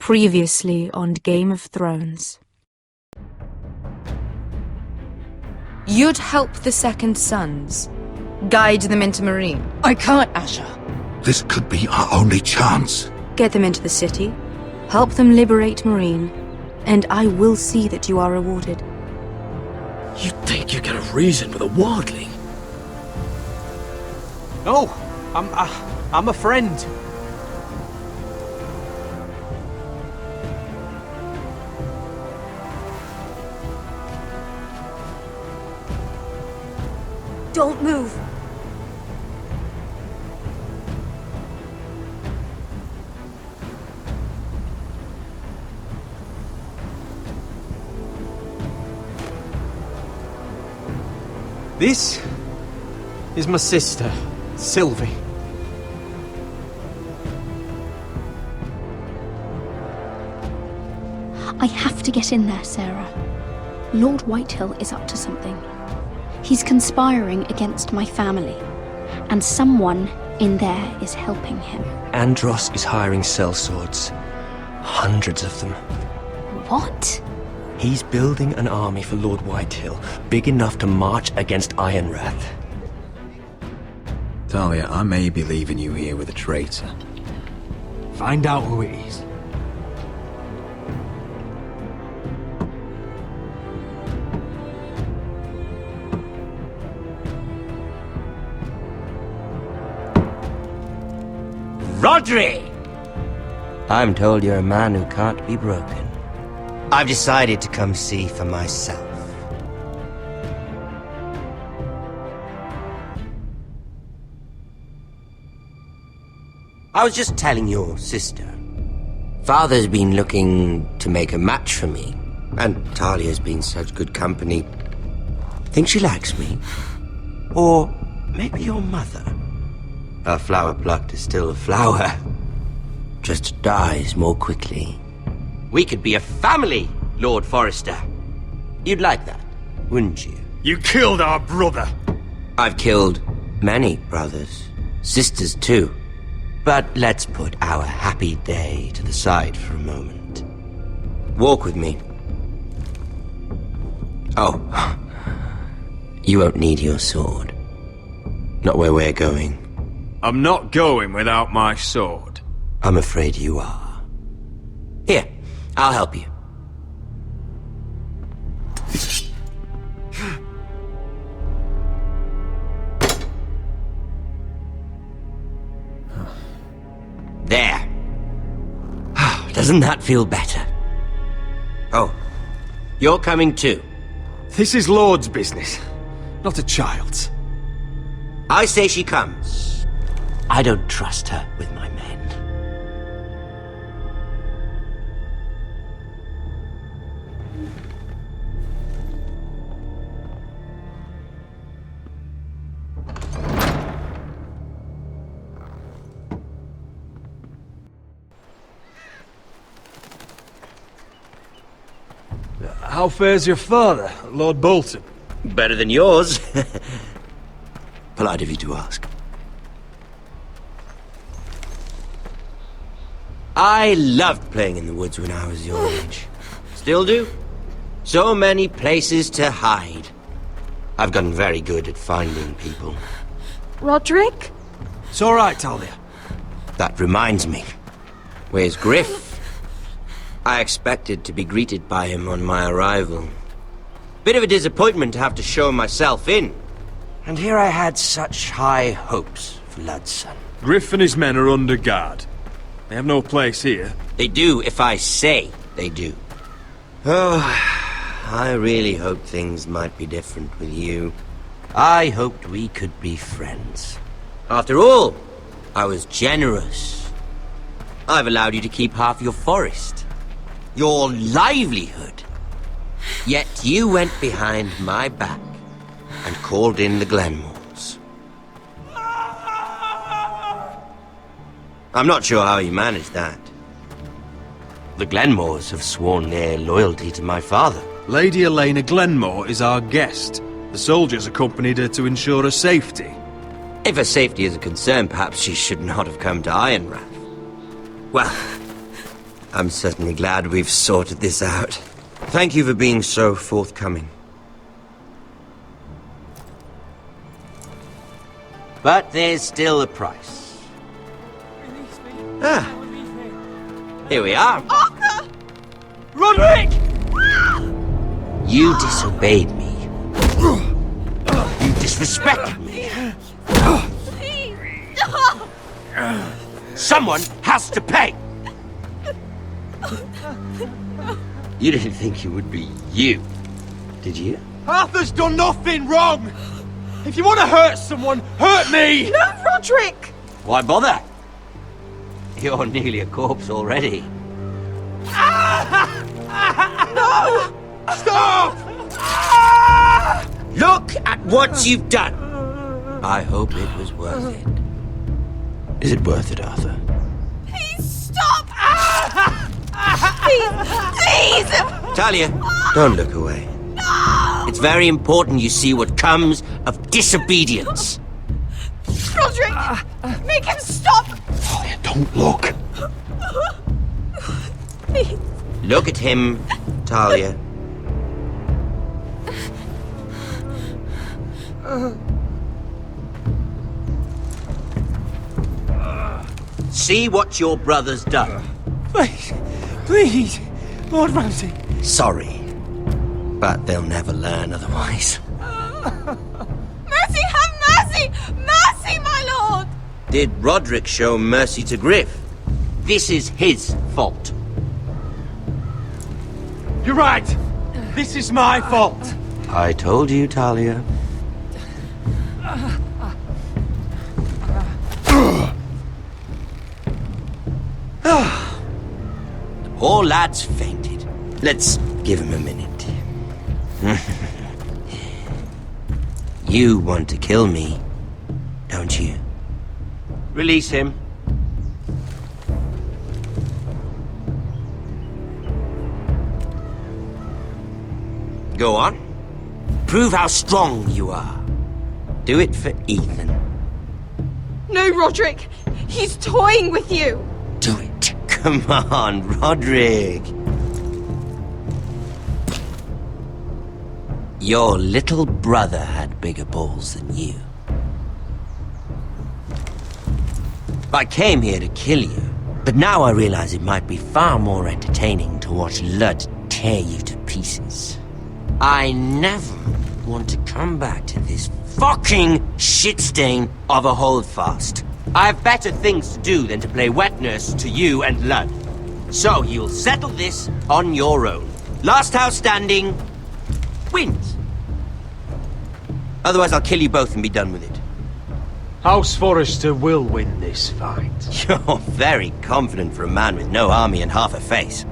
Previously on Game of Thrones. You'd help the Second Sons. Guide them into Meereen. I can't, Asher. This could be our only chance. Get them into the city. Help them liberate Meereen. And I will see that you are rewarded. You think you can reason with a wildling? No, I'm a friend. Don't move. This is my sister, Sylvie. I have to get in there, Sarah. Lord Whitehill is up to something. He's conspiring against my family, and someone in there is helping him. Andros is hiring sellswords. Hundreds of them. What? He's building an army for Lord Whitehill, big enough to march against Ironrath. Talia, I may be leaving you here with a traitor. Find out who it is. Rodri! I'm told you're a man who can't be broken. I've decided to come see for myself. I was just telling your sister. Father's been looking to make a match for me, and Talia's been such good company. Think she likes me? Or maybe your mother? A flower plucked is still a flower. Just dies more quickly. We could be a family, Lord Forrester. You'd like that, wouldn't you? You killed our brother! I've killed many brothers. Sisters, too. But let's put our happy day to the side for a moment. Walk with me. Oh. You won't need your sword. Not where we're going. I'm not going without my sword. I'm afraid you are. Here, I'll help you. There. Doesn't that feel better? Oh, you're coming too. This is Lord's business, not a child's. I say she comes. I don't trust her with my men. How fares your father, Lord Bolton? Better than yours. Polite of you to ask. I loved playing in the woods when I was your age. Still do. So many places to hide. I've gotten very good at finding people. Rodrik? It's all right, Talia. That reminds me. Where's Griff? I expected to be greeted by him on my arrival. Bit of a disappointment to have to show myself in. And here I had such high hopes for Ludson. Griff and his men are under guard. They have no place here. They do if I say they do. Oh, I really hoped things might be different with you. I hoped we could be friends. After all, I was generous. I've allowed you to keep half your forest. Your livelihood. Yet you went behind my back and called in the Glenmores. I'm not sure how you managed that. The Glenmores have sworn their loyalty to my father. Lady Elena Glenmore is our guest. The soldiers accompanied her to ensure her safety. If her safety is a concern, perhaps she should not have come to Ironrath. Well, I'm certainly glad we've sorted this out. Thank you for being so forthcoming. But there's still a price. Ah. Here we are. Arthur! Roderick! You disobeyed me. You disrespected me. Please! No! Someone has to pay! You didn't think it would be you, did you? Arthur's done nothing wrong! If you want to hurt someone, hurt me! No, Roderick! Why bother? You're nearly a corpse already. No! Stop! Look at what you've done! I hope it was worth it. Is it worth it, Arthur? Please stop! Please! Please! Talia, don't look away. No! It's very important you see what comes of disobedience. Roderick! Make him stop! Talia, don't look. Please. Look at him, Talia. See what your brother's done. Please, please, Lord Ramsay. Sorry, but they'll never learn otherwise. Mercy, have mercy! Mercy, my lord! Did Roderick show mercy to Griff? This is his fault. You're right. This is my fault. I told you, Talia. The poor lad's fainted. Let's give him a minute. You want to kill me, don't you? Release him. Go on. Prove how strong you are. Do it for Ethan. No, Roderick! He's toying with you! Do it. Come on, Roderick. Your little brother had bigger balls than you. I came here to kill you, but now I realize it might be far more entertaining to watch Lud tear you to pieces. I never want to come back to this fucking shit stain of a holdfast. I have better things to do than to play wet nurse to you and Lud. So you'll settle this on your own. Last house standing wins. Otherwise I'll kill you both and be done with it. House Forrester will win this fight. You're very confident for a man with no army and half a face.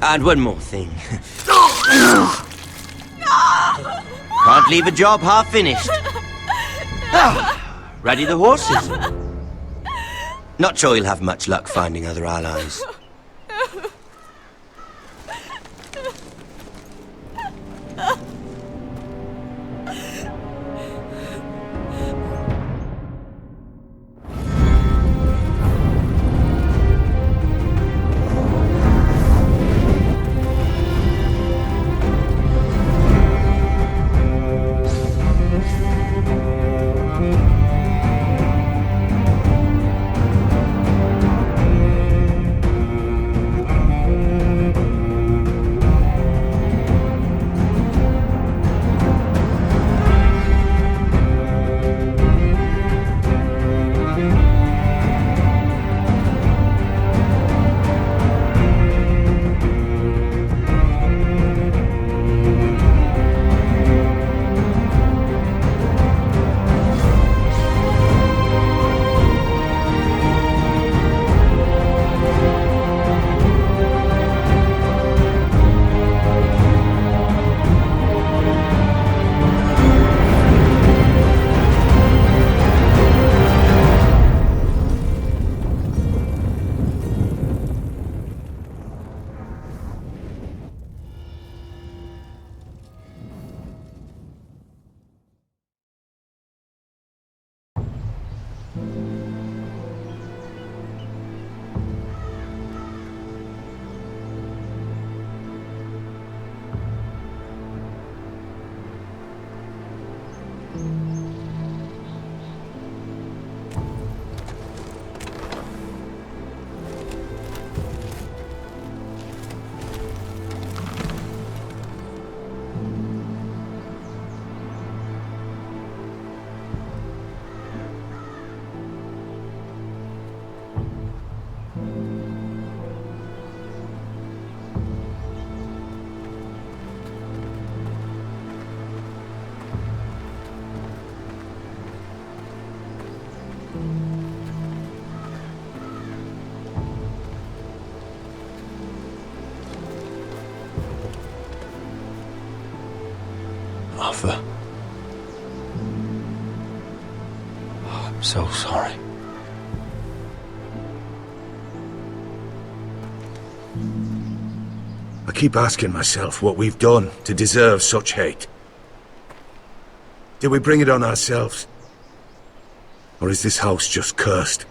And one more thing. Can't leave a job half finished. Ready the horses? Not sure you'll have much luck finding other allies. Arthur. Oh, I'm so sorry. I keep asking myself what we've done to deserve such hate. Did we bring it on ourselves? Or is this house just cursed?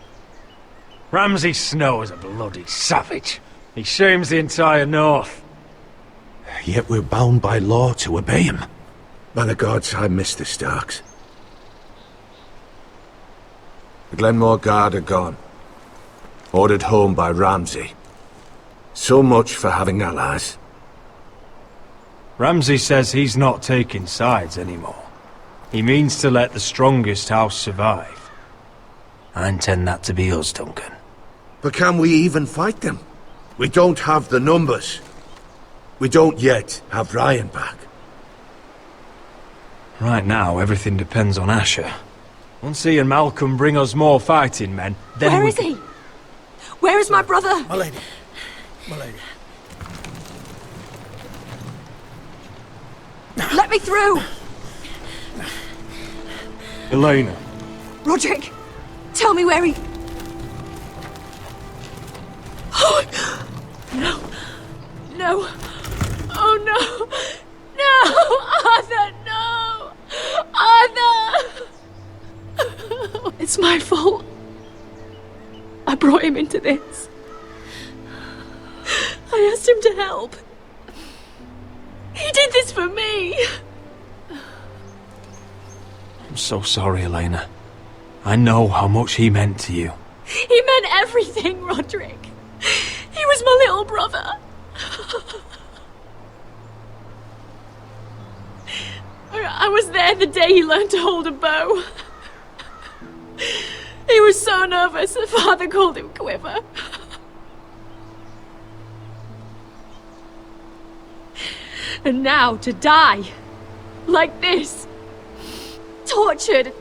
Ramsay Snow is a bloody savage. He shames the entire North. Yet we're bound by law to obey him. By the gods, I miss the Starks. The Glenmore Guard are gone. Ordered home by Ramsay. So much for having allies. Ramsay says he's not taking sides anymore. He means to let the strongest house survive. I intend that to be us, Duncan. But can we even fight them? We don't have the numbers. We don't yet have Ryan back. Right now, everything depends on Asher. Once he and Malcolm bring us more fighting men, then Where is he? Where is my brother? My lady. My lady. Let me through! Elena. Roderick, tell me where he... Oh, no. No. Oh, no. No! Arthur, no! Arthur! It's my fault. I brought him into this. I asked him to help. He did this for me. I'm so sorry, Elena. I know how much he meant to you. He meant everything, Roderick. He was my little brother. I was there the day he learned to hold a bow. He was so nervous that Father called him Quiver. And now to die like this, tortured,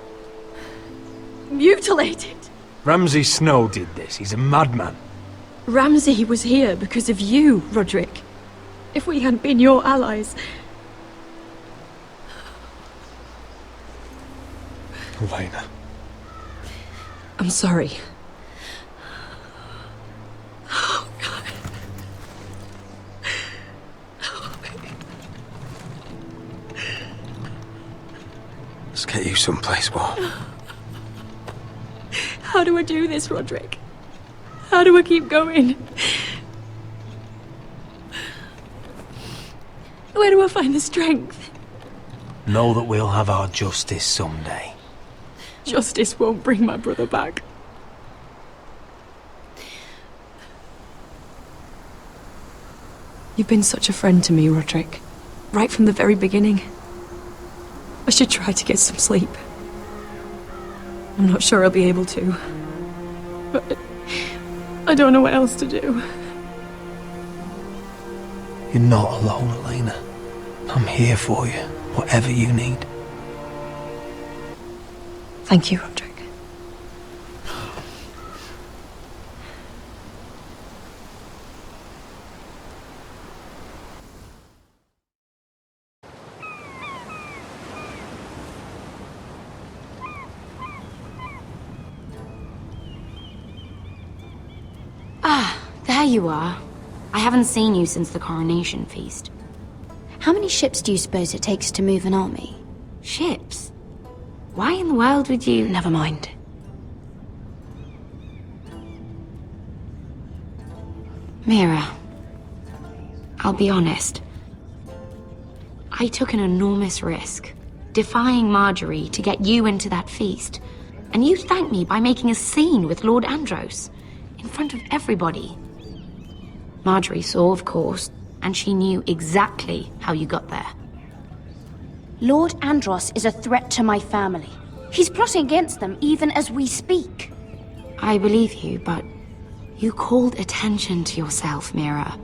mutilated. Ramsay Snow did this. He's a madman. Ramsay was here because of you, Roderick. If we hadn't been your allies... Elena. I'm sorry. Oh, God. Let's get you someplace warm. How do I do this, Roderick? How do I keep going? Where do I find the strength? Know that we'll have our justice someday. Justice won't bring my brother back. You've been such a friend to me, Roderick. Right from the very beginning. I should try to get some sleep. I'm not sure I'll be able to. But I don't know what else to do. You're not alone, Elena. I'm here for you, whatever you need. Thank you, Roderick. There you are. I haven't seen you since the coronation feast. How many ships do you suppose it takes to move an army? Ships? Why in the world would you... Never mind. Mira, I'll be honest. I took an enormous risk. defying Marjorie to get you into that feast. And you thanked me by making a scene with Lord Andros, in front of everybody. Marjorie saw, of course, and she knew exactly how you got there. Lord Andros is a threat to my family. He's plotting against them even as we speak. I believe you, but you called attention to yourself, Mira.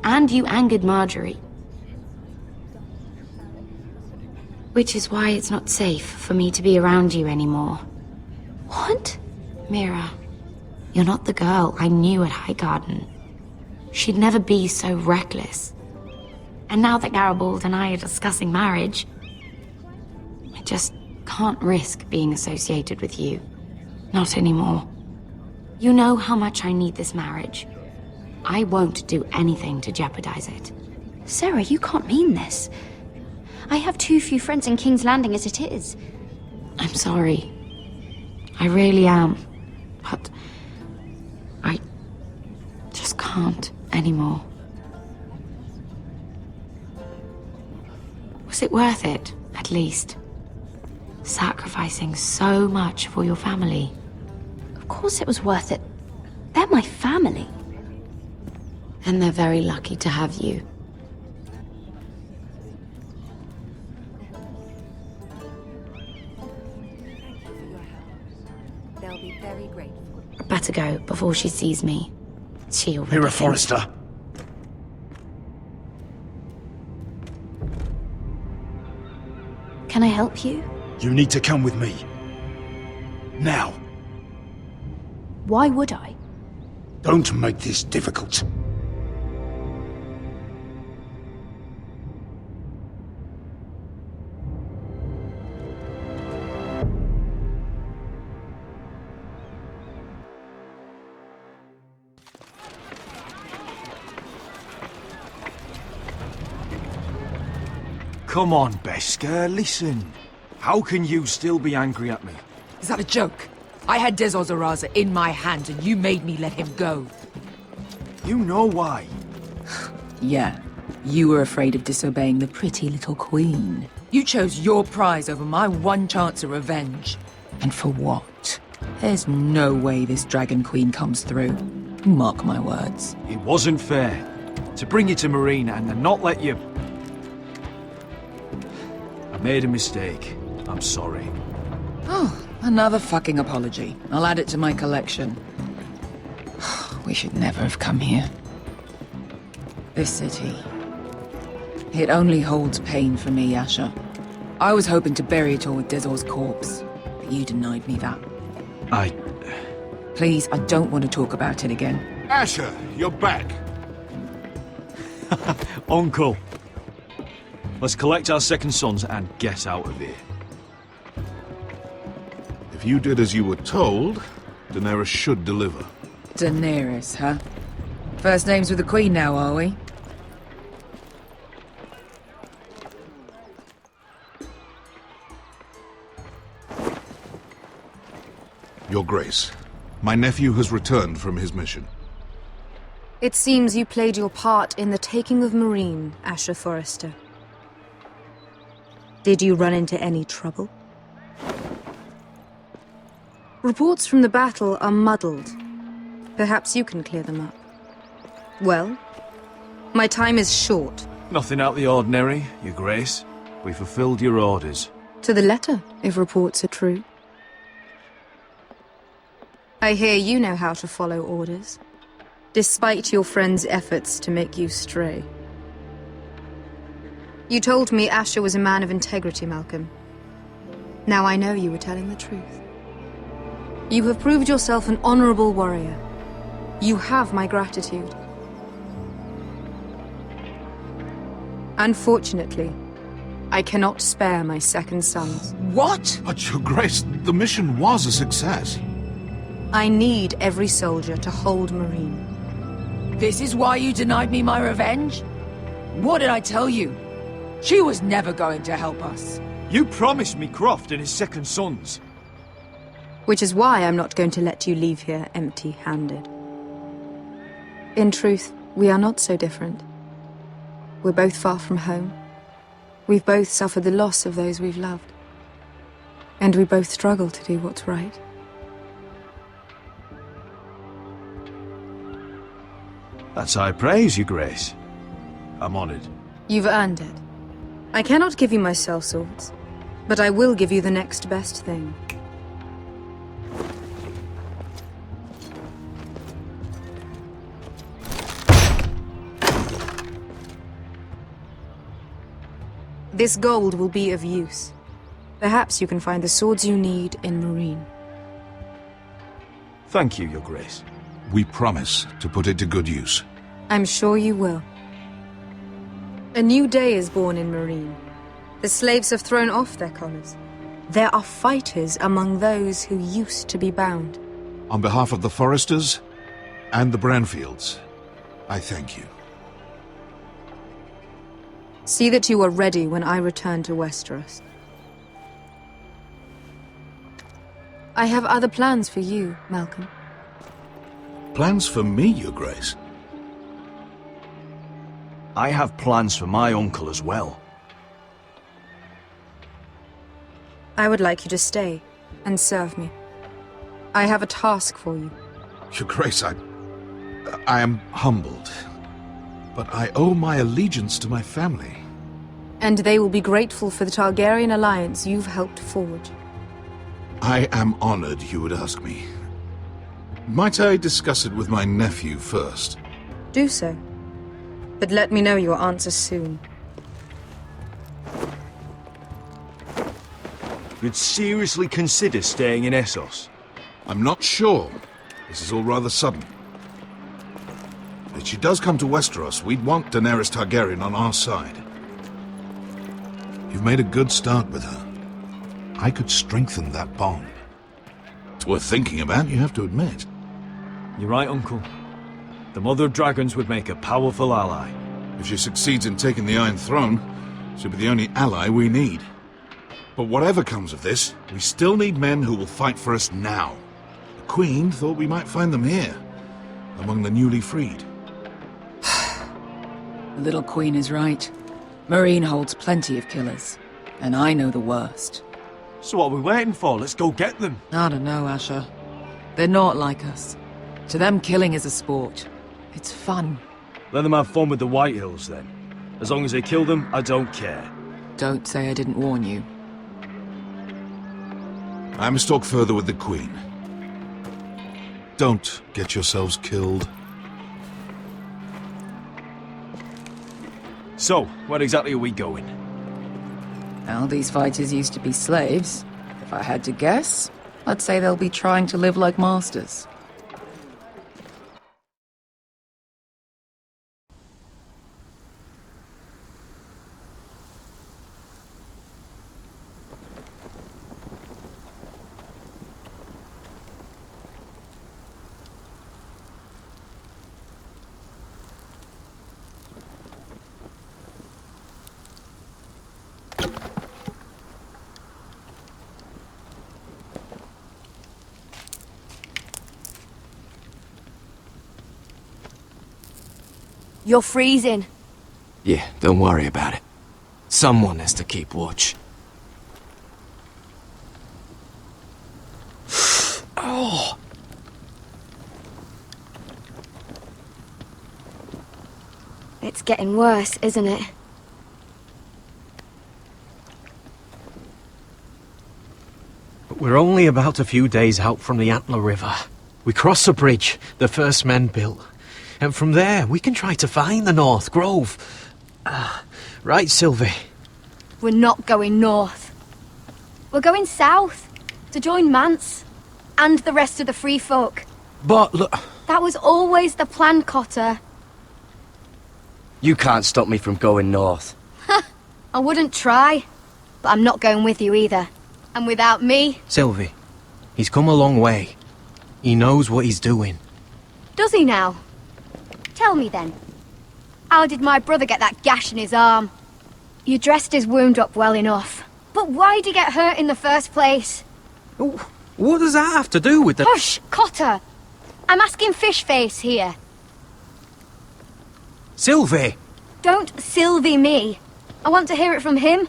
And you angered Marjorie. Which is why it's not safe for me to be around you anymore. What? Mira, you're not the girl I knew at Highgarden. She'd never be so reckless. And now that Garibald and I are discussing marriage, I just can't risk being associated with you. Not anymore. You know how much I need this marriage. I won't do anything to jeopardize it. Sarah, you can't mean this. I have too few friends in King's Landing as it is. I'm sorry. I really am. But I just can't anymore. Was it worth it, at least? Sacrificing so much for your family. Of course it was worth it. They're my family. And they're very lucky to have you. They'll be very grateful. Better go before she sees me. She already Mira thinks- Forrester. Can I help you? You need to come with me. Now. Why would I? Don't make this difficult. Come on, Beskar, listen. How can you still be angry at me? Is that a joke? I had Dezor Zaraza in my hand and you made me let him go. You know why. Yeah, you were afraid of disobeying the pretty little queen. You chose your prize over my one chance of revenge. And for what? There's no way this Dragon Queen comes through. Mark my words. It wasn't fair. To bring you to Marina and then not let you... I made a mistake. I'm sorry. Oh, another fucking apology. I'll add it to my collection. We should never have come here. This city. It only holds pain for me, Asher. I was hoping to bury it all with Dezor's corpse, but you denied me that. Please, I don't want to talk about it again. Asher, you're back. Uncle. Let's collect our second sons and get out of here. If you did as you were told, Daenerys should deliver. Daenerys, huh? First names with the Queen now, are we? Your Grace, my nephew has returned from his mission. It seems you played your part in the taking of Marine, Asher Forrester. Did you run into any trouble? Reports from the battle are muddled. Perhaps you can clear them up. Well, my time is short. Nothing out of the ordinary, Your Grace. We fulfilled your orders. To the letter, if reports are true. I hear you know how to follow orders, despite your friend's efforts to make you stray. You told me Asher was a man of integrity, Malcolm. Now I know you were telling the truth. You have proved yourself an honorable warrior. You have my gratitude. Unfortunately, I cannot spare my second sons. What? But Your Grace, the mission was a success. I need every soldier to hold Marine. This is why you denied me my revenge? What did I tell you? She was never going to help us. You promised me Croft and his second sons. Which is why I'm not going to let you leave here empty-handed. In truth, we are not so different. We're both far from home. We've both suffered the loss of those we've loved. And we both struggle to do what's right. That's high praise, Your Grace. I'm honored. You've earned it. I cannot give you my sellswords, but I will give you the next best thing. This gold will be of use. Perhaps you can find the swords you need in Marine. Thank you, Your Grace. We promise to put it to good use. I'm sure you will. A new day is born in Marine. The slaves have thrown off their collars. There are fighters among those who used to be bound. On behalf of the Foresters and the Branfields, I thank you. See that you are ready when I return to Westeros. I have other plans for you, Malcolm. Plans for me, Your Grace? I have plans for my uncle as well. I would like you to stay and serve me. I have a task for you. Your Grace, I am humbled, but I owe my allegiance to my family. And they will be grateful for the Targaryen alliance you've helped forge. I am honored you would ask me. Might I discuss it with my nephew first? Do so. But let me know your answer soon. You'd seriously consider staying in Essos? I'm not sure. This is all rather sudden. If she does come to Westeros, we'd want Daenerys Targaryen on our side. You've made a good start with her. I could strengthen that bond. It's worth thinking about, you have to admit. You're right, Uncle. The Mother of Dragons would make a powerful ally. If she succeeds in taking the Iron Throne, she'll be the only ally we need. But whatever comes of this, we still need men who will fight for us now. The Queen thought we might find them here, among the newly freed. The little queen is right. Marine holds plenty of killers, and I know the worst. So what are we waiting for? Let's go get them. I don't know, Asher. They're not like us. To them, killing is a sport. It's fun. Let them have fun with the Whitehills, then. As long as they kill them, I don't care. Don't say I didn't warn you. I must talk further with the Queen. Don't get yourselves killed. So, where exactly are we going? Well, these fighters used to be slaves. If I had to guess, I'd say they'll be trying to live like masters. You're freezing. Yeah, don't worry about it. Someone has to keep watch. Oh! It's getting worse, isn't it? We're only about a few days out from the Antler River. We cross a bridge the first men built. And from there, we can try to find the North Grove. Right, Sylvie? We're not going north. We're going south, to join Mance, and the rest of the Free Folk. But look... That was always the plan, Cotter. You can't stop me from going north. I wouldn't try, but I'm not going with you either. And without me... Sylvie, he's come a long way. He knows what he's doing. Does he now? Tell me then. How did my brother get that gash in his arm? You dressed his wound up well enough. But why'd he get hurt in the first place? What does that have to do with the... Hush, Cotter! I'm asking Fishface here. Sylvie! Don't Sylvie me. I want to hear it from him.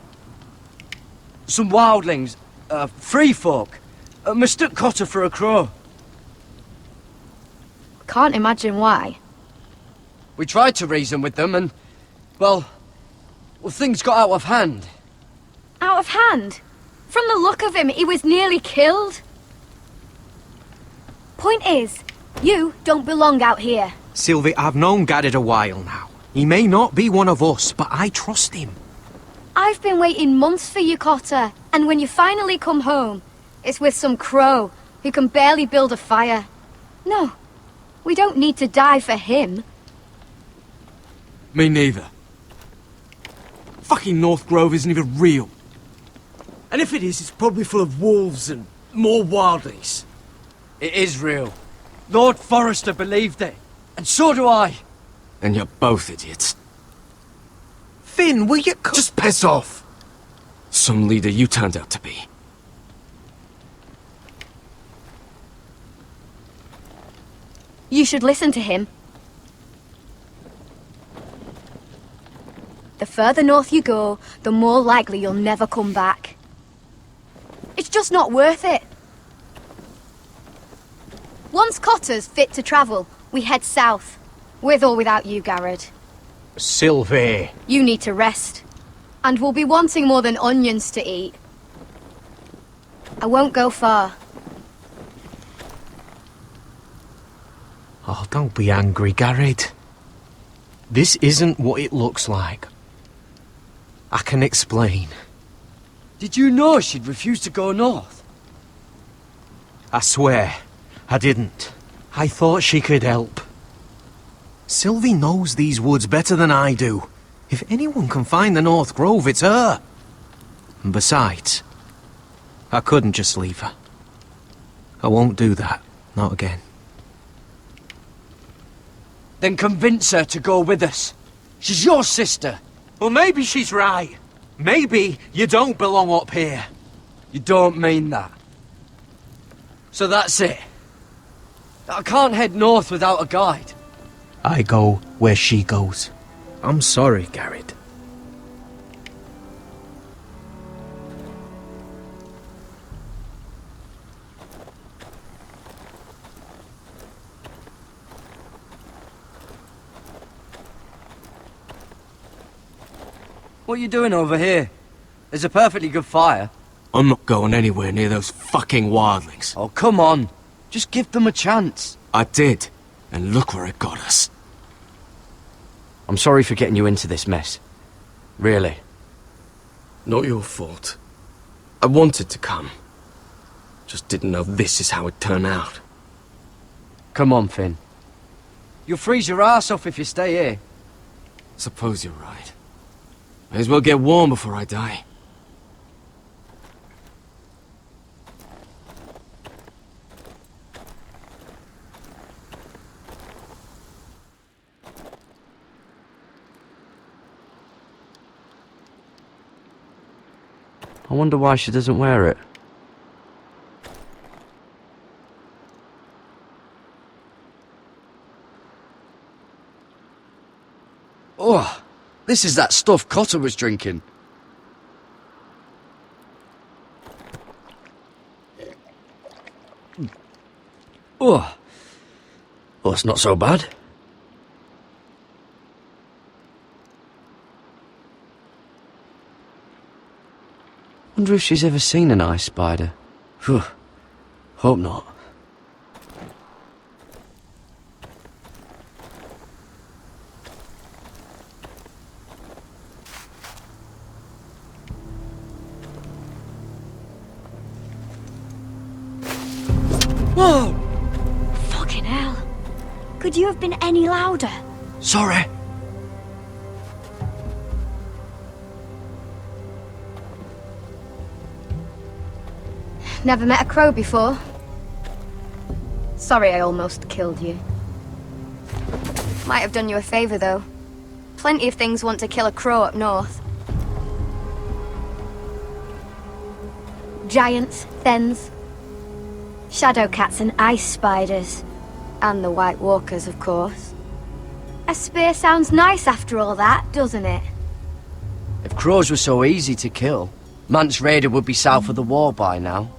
Some wildlings free folk. Mistook Cotter for a crow. Can't imagine why. We tried to reason with them and, well, things got out of hand. Out of hand? From the look of him, he was nearly killed. Point is, you don't belong out here. Sylvie, I've known Garrett a while now. He may not be one of us, but I trust him. I've been waiting months for you, Cotter, and when you finally come home, it's with some crow who can barely build a fire. No, we don't need to die for him. Me neither. Fucking North Grove isn't even real. And if it is, it's probably full of wolves and more wildlings. It is real. Lord Forrester believed it. And so do I. And you're both idiots. Finn, will you just piss off? Some leader you turned out to be. You should listen to him. The further north you go, the more likely you'll never come back. It's just not worth it. Once Cotter's fit to travel, we head south. With or without you, Garrett. Sylvie. You need to rest. And we'll be wanting more than onions to eat. I won't go far. Oh, don't be angry, Garrett. This isn't what it looks like. I can explain. Did you know she'd refuse to go north? I swear, I didn't. I thought she could help. Sylvie knows these woods better than I do. If anyone can find the North Grove, it's her. And besides, I couldn't just leave her. I won't do that. Not again. Then convince her to go with us. She's your sister. Well, maybe she's right. Maybe you don't belong up here. You don't mean that. So that's it. I can't head north without a guide. I go where she goes. I'm sorry, Garrett. What are you doing over here? There's a perfectly good fire. I'm not going anywhere near those fucking wildlings. Oh, come on. Just give them a chance. I did, and look where it got us. I'm sorry for getting you into this mess. Really. Not your fault. I wanted to come. Just didn't know this is how it'd turn out. Come on, Finn. You'll freeze your ass off if you stay here. Suppose you're right. May as well get warm before I die. I wonder why she doesn't wear it. Oh, this is that stuff Cotter was drinking. Oh, well, it's not so bad. Wonder if she's ever seen an ice spider. Phew. Hope not. Whoa! Fucking hell. Could you have been any louder? Sorry. Never met a crow before. Sorry I almost killed you. Might have done you a favor, though. Plenty of things want to kill a crow up north. Giants, thens, shadow cats and ice spiders. And the White Walkers, of course. A spear sounds nice after all that, doesn't it? If crows were so easy to kill, Mance Rayder would be south of the wall by now.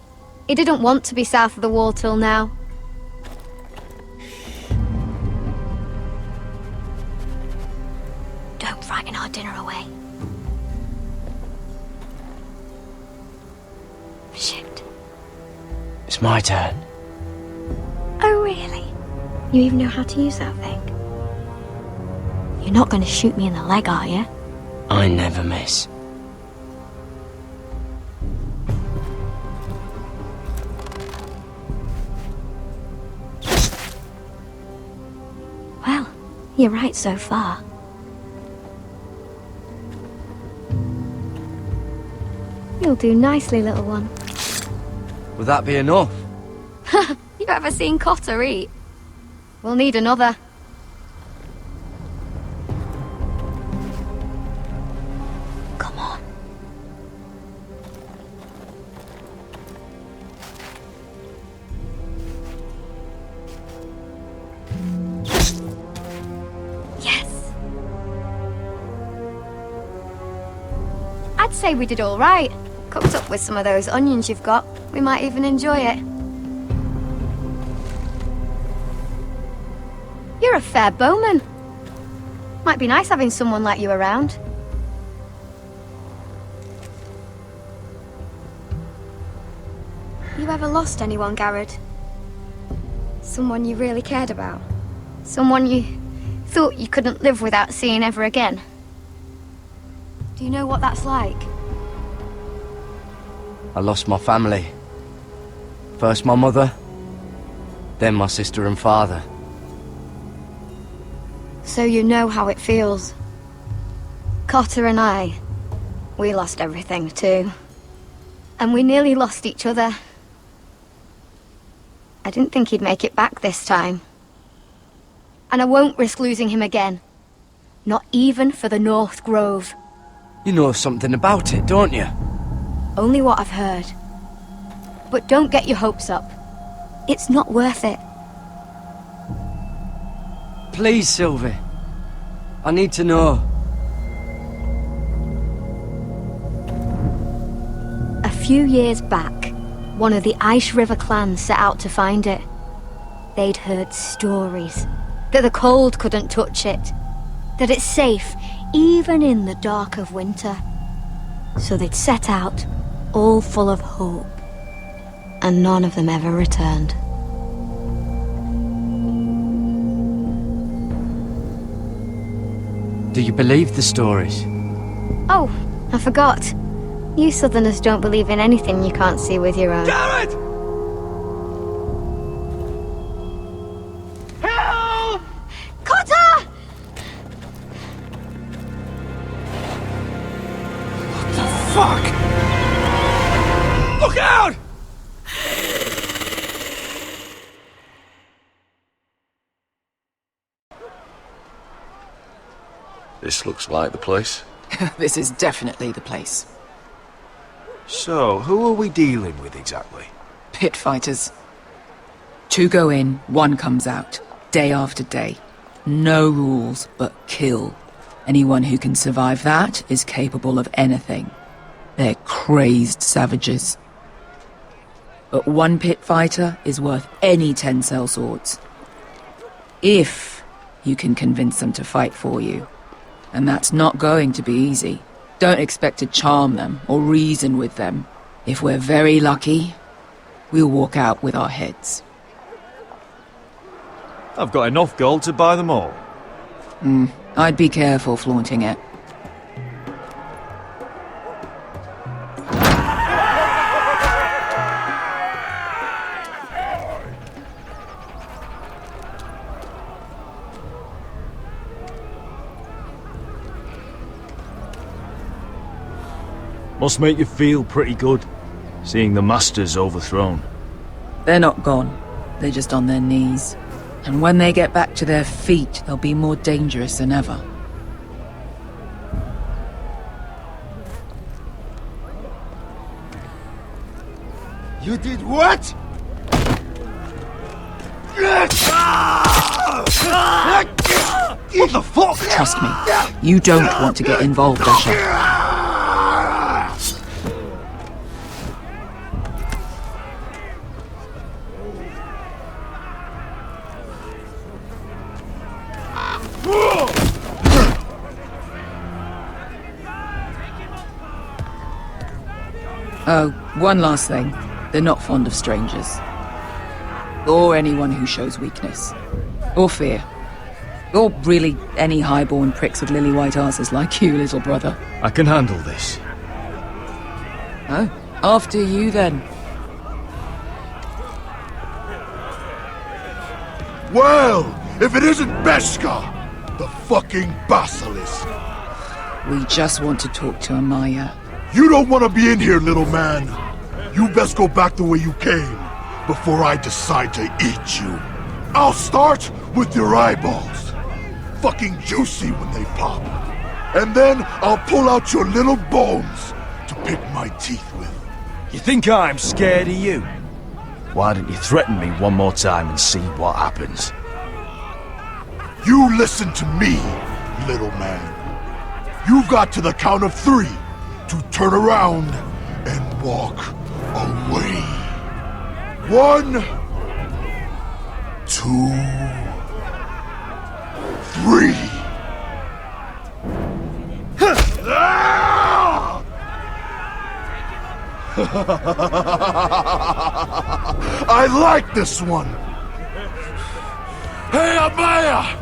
He didn't want to be south of the wall till now. Don't frighten our dinner away. Shit. It's my turn. Oh, really? You even know how to use that thing? You're not going to shoot me in the leg, are you? I never miss. Well, you're right so far. You'll do nicely, little one. Would that be enough? You ever seen Cotter eat? We'll need another. Come on. Yes. I'd say we did all right. Cooked up with some of those onions you've got. We might even enjoy it. You're a fair bowman. Might be nice having someone like you around. You ever lost anyone, Garrod? Someone you really cared about? Someone you thought you couldn't live without seeing ever again? Do you know what that's like? I lost my family. First my mother, then my sister and father. So you know how it feels. Cotter and I, we lost everything too. And we nearly lost each other. I didn't think he'd make it back this time. And I won't risk losing him again. Not even for the North Grove. You know something about it, don't you? Only what I've heard. But don't get your hopes up. It's not worth it. Please, Sylvie. I need to know. A few years back, one of the Ice River clans set out to find it. They'd heard stories that the cold couldn't touch it, that it's safe even in the dark of winter. So they'd set out, all full of hope, and none of them ever returned. Do you believe the stories? Oh, I forgot. You Southerners don't believe in anything you can't see with your own. Garrod! Help! Cotter! What the fuck? Look out! This looks like the place. This is definitely the place. So, who are we dealing with exactly? Pit fighters. 2 go in, 1 comes out. Day after day. No rules, but kill. Anyone who can survive that is capable of anything. They're crazed savages. But 1 pit fighter is worth any 10 sellswords. If you can convince them to fight for you. And that's not going to be easy. Don't expect to charm them or reason with them. If we're very lucky, we'll walk out with our heads. I've got enough gold to buy them all. I'd be careful flaunting it. Must make you feel pretty good, seeing the Masters overthrown. They're not gone. They're just on their knees. And when they get back to their feet, they'll be more dangerous than ever. You did what? What the fuck? Trust me, you don't want to get involved, Usher. Oh, one last thing. They're not fond of strangers. Or anyone who shows weakness. Or fear. Or really any highborn pricks with lily white asses like you, little brother. I can handle this. Oh, after you then. Well, if it isn't Beskha, the fucking basilisk. We just want to talk to Amaya. You don't want to be in here, little man. You best go back the way you came, before I decide to eat you. I'll start with your eyeballs. Fucking juicy when they pop. And then I'll pull out your little bones to pick my teeth with. You think I'm scared of you? Why don't you threaten me one more time and see what happens? You listen to me, little man. You've got to the count of 3 to turn around and walk away. 1, 2, 3. I like this one. Hey, Amaya!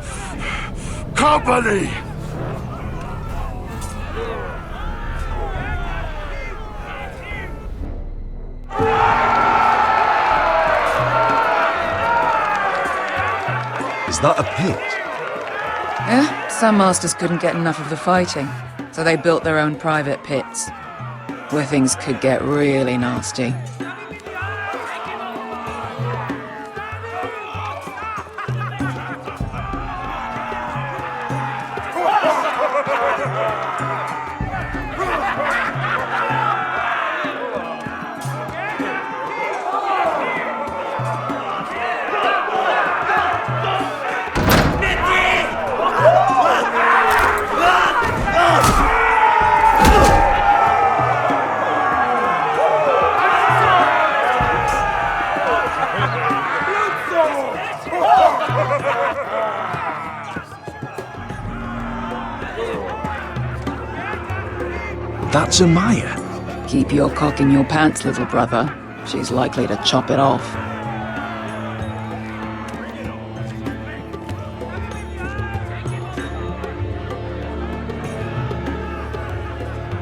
Company! Is that a pit? Yeah, some masters couldn't get enough of the fighting, so they built their own private pits, where things could get really nasty. That's Amaya. Keep your cock in your pants, little brother. She's likely to chop it off.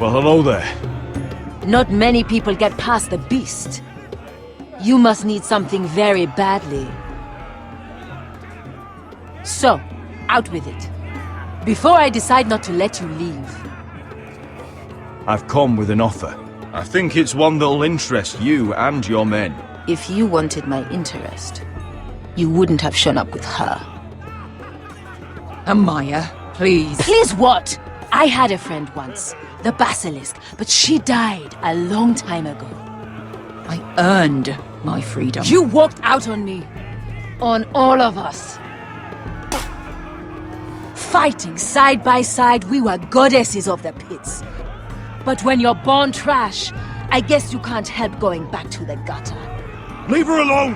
Well, hello there. Not many people get past the beast. You must need something very badly. So, out with it. Before I decide not to let you leave. I've come with an offer. I think it's one that'll interest you and your men. If you wanted my interest, you wouldn't have shown up with her. Amaya, please. Please what? I had a friend once, the Basilisk, but she died a long time ago. I earned my freedom. You walked out on me. On all of us. Fighting side by side, we were goddesses of the pits. But when you're born trash, I guess you can't help going back to the gutter. Leave her alone!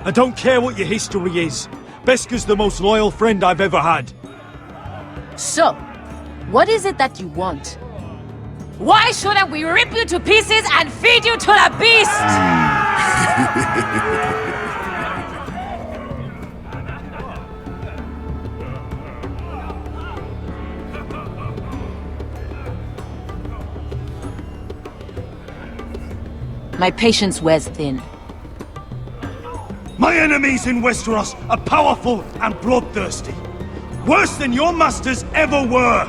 I don't care what your history is. Beskha's the most loyal friend I've ever had. So, what is it that you want? Why shouldn't we rip you to pieces and feed you to the beast? My patience wears thin. My enemies in Westeros are powerful and bloodthirsty. Worse than your masters ever were.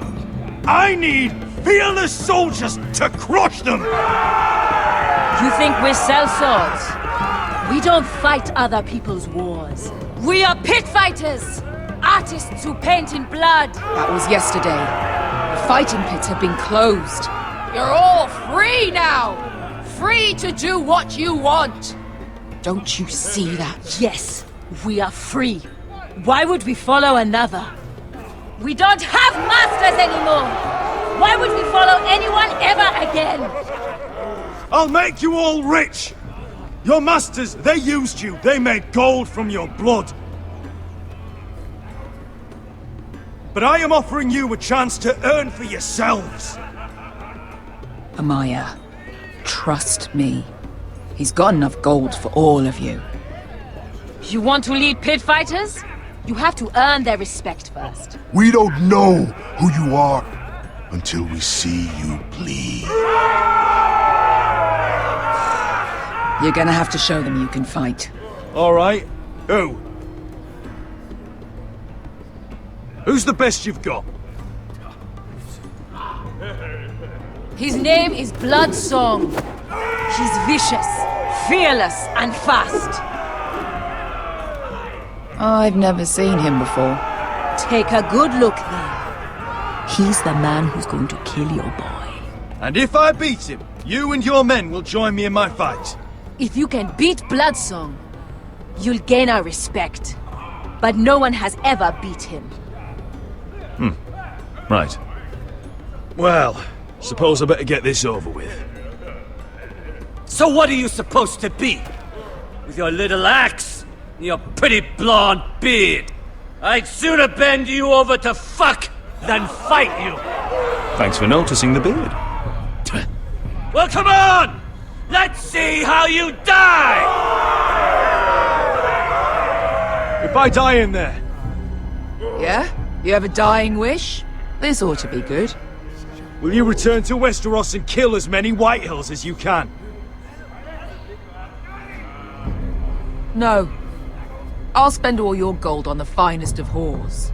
I need fearless soldiers to crush them! You think we sell swords? We don't fight other people's wars. We are pit fighters! Artists who paint in blood! That was yesterday. The fighting pits have been closed. You're all free now! Free to do what you want! Don't you see that? Yes, we are free. Why would we follow another? We don't have masters anymore! Why would we follow anyone ever again? I'll make you all rich! Your masters, they used you. They made gold from your blood. But I am offering you a chance to earn for yourselves. Amaya, trust me. He's got enough gold for all of you. You want to lead pit fighters? You have to earn their respect first. We don't know who you are until we see you bleed. You're gonna have to show them you can fight. All right. Who? Who's the best you've got? His name is Bloodsong. He's vicious, fearless, and fast. I've never seen him before. Take a good look then. He's the man who's going to kill your boy. And if I beat him, you and your men will join me in my fight. If you can beat Bloodsong, you'll gain our respect. But no one has ever beat him. Right. Well, suppose I better get this over with. So what are you supposed to be? With your little axe and your pretty blonde beard? I'd sooner bend you over to fuck than fight you. Thanks for noticing the beard. Well, come on! Let's see how you die! If I die in there. Yeah? You have a dying wish? This ought to be good. Will you return to Westeros and kill as many Whitehills as you can? No. I'll spend all your gold on the finest of whores.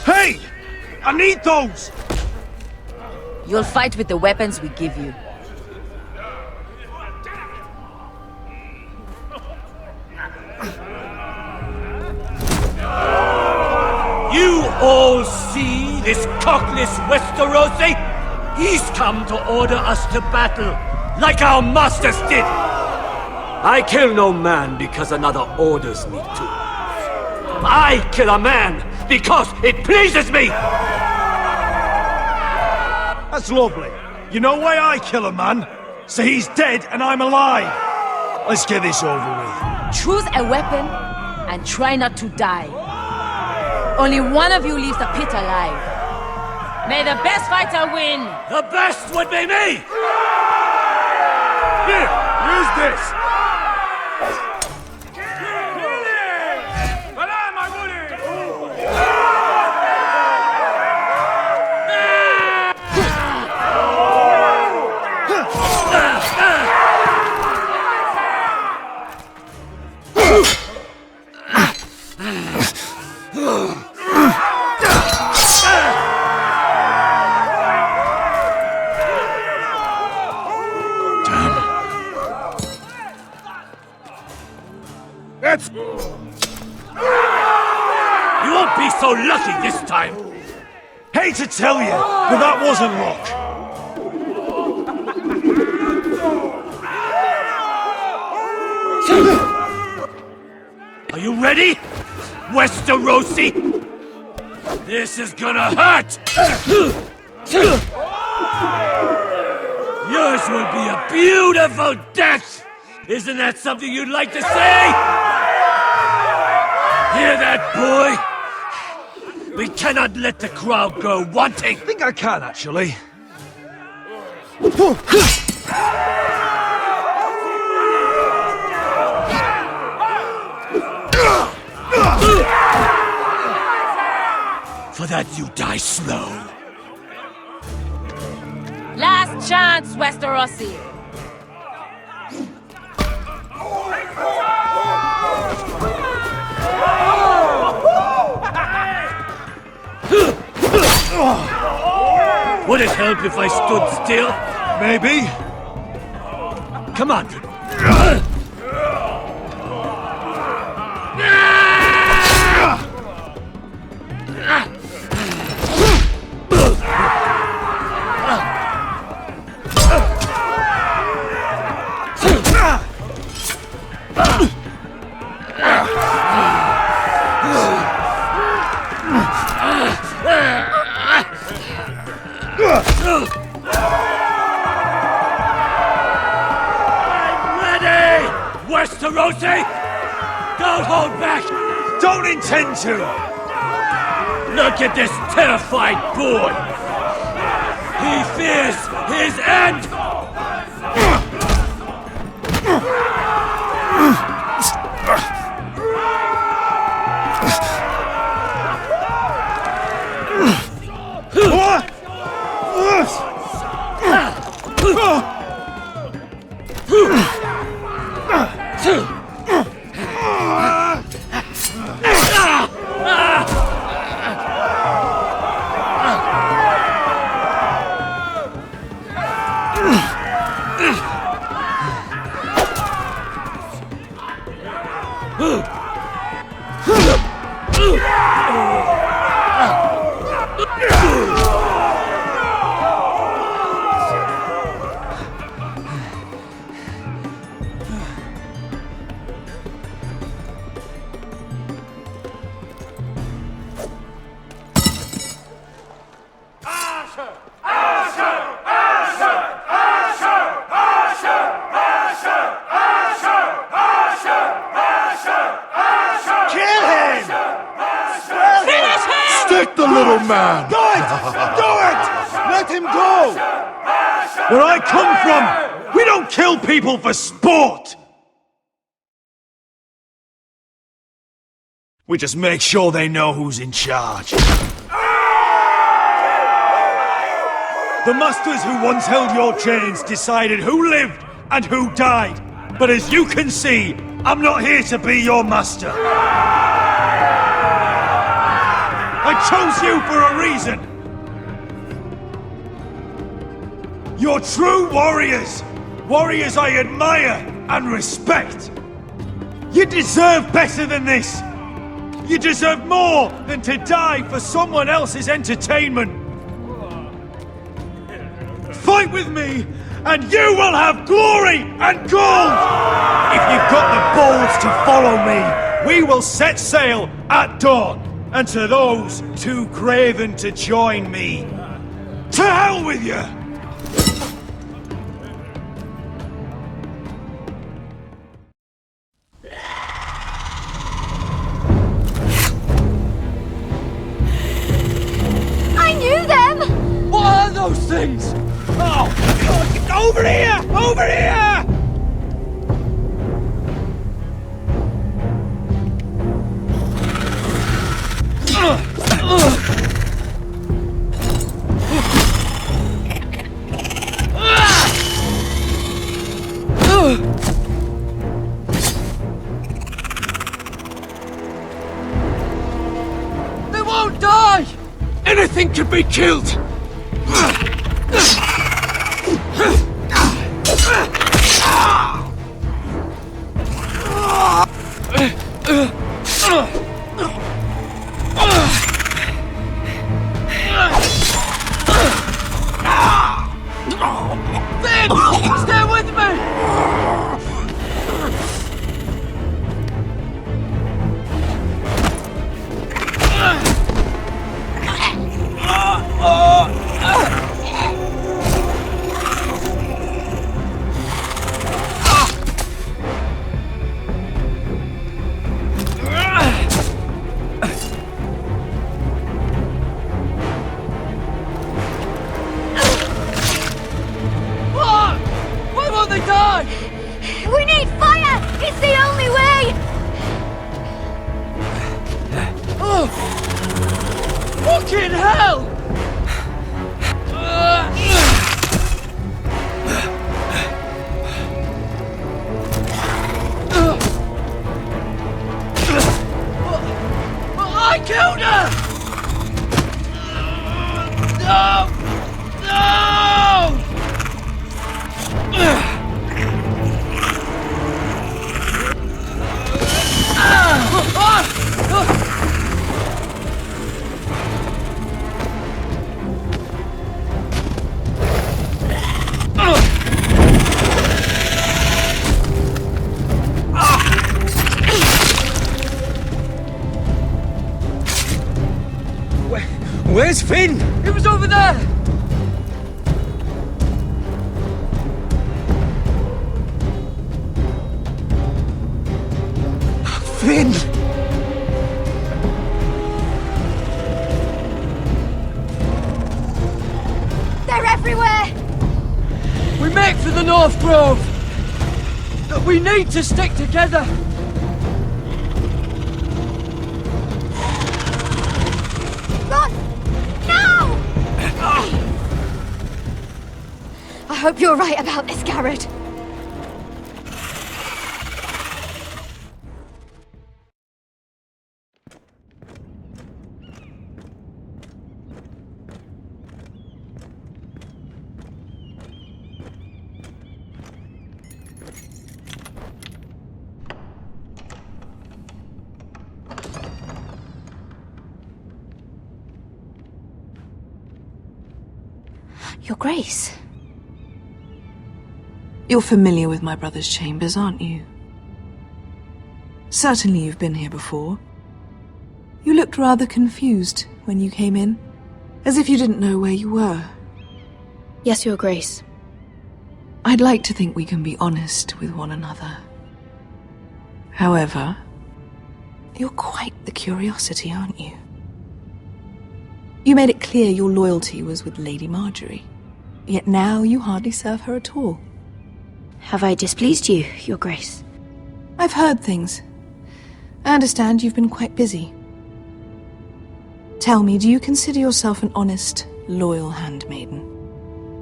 Hey! I need those! You'll fight with the weapons we give you. You all see this cockless Westerosi? He's come to order us to battle, like our masters did! I kill no man because another orders me to. I kill a man because it pleases me! That's lovely. You know why I kill a man? So he's dead and I'm alive. Let's get this over with. Choose a weapon and try not to die. Only one of you leaves the pit alive. May the best fighter win! The best would be me! Here, use this! You won't be so lucky this time! Hate to tell you, but that wasn't luck. Are you ready, Westerosi? This is gonna hurt! Yours will be a beautiful death! Isn't that something you'd like to say? Hear that, boy? We cannot let the crowd go wanting! I think I can, actually. For that you die slow. Last chance, Westerosi! Would it help if I stood still? Maybe. Come on. Westerosi! Don't hold back! Don't intend to! Look at this terrified boy! He fears his end! Stick the little man! Do it! Do it! Let him go! Where I come from, we don't kill people for sport! We just make sure they know who's in charge. The masters who once held your chains decided who lived and who died. But as you can see, I'm not here to be your master. I chose you for a reason. You're true warriors. Warriors I admire and respect. You deserve better than this. You deserve more than to die for someone else's entertainment. Fight with me, and you will have glory and gold! If you've got the balls to follow me, we will set sail at dawn. And to those too craven to join me, to hell with you! I knew them! What are those things? Oh! Over here! Over here! They won't die! Anything can be killed! Finn! Stay with me! Why won't they die? We need fire! It's the only way! Oh! Fucking hell! I killed her! No! No! Where's Finn? He was over there! Finn! They're everywhere! We make for the North Grove! But we need to stick together! Run! Now! I hope you're right about this, Garrett. Your Grace. You're familiar with my brother's chambers, aren't you? Certainly you've been here before. You looked rather confused when you came in, as if you didn't know where you were. Yes, Your Grace. I'd like to think we can be honest with one another. However, you're quite the curiosity, aren't you? You made it clear your loyalty was with Lady Marjorie, yet now you hardly serve her at all. Have I displeased you, Your Grace? I've heard things. I understand you've been quite busy. Tell me, do you consider yourself an honest, loyal handmaiden?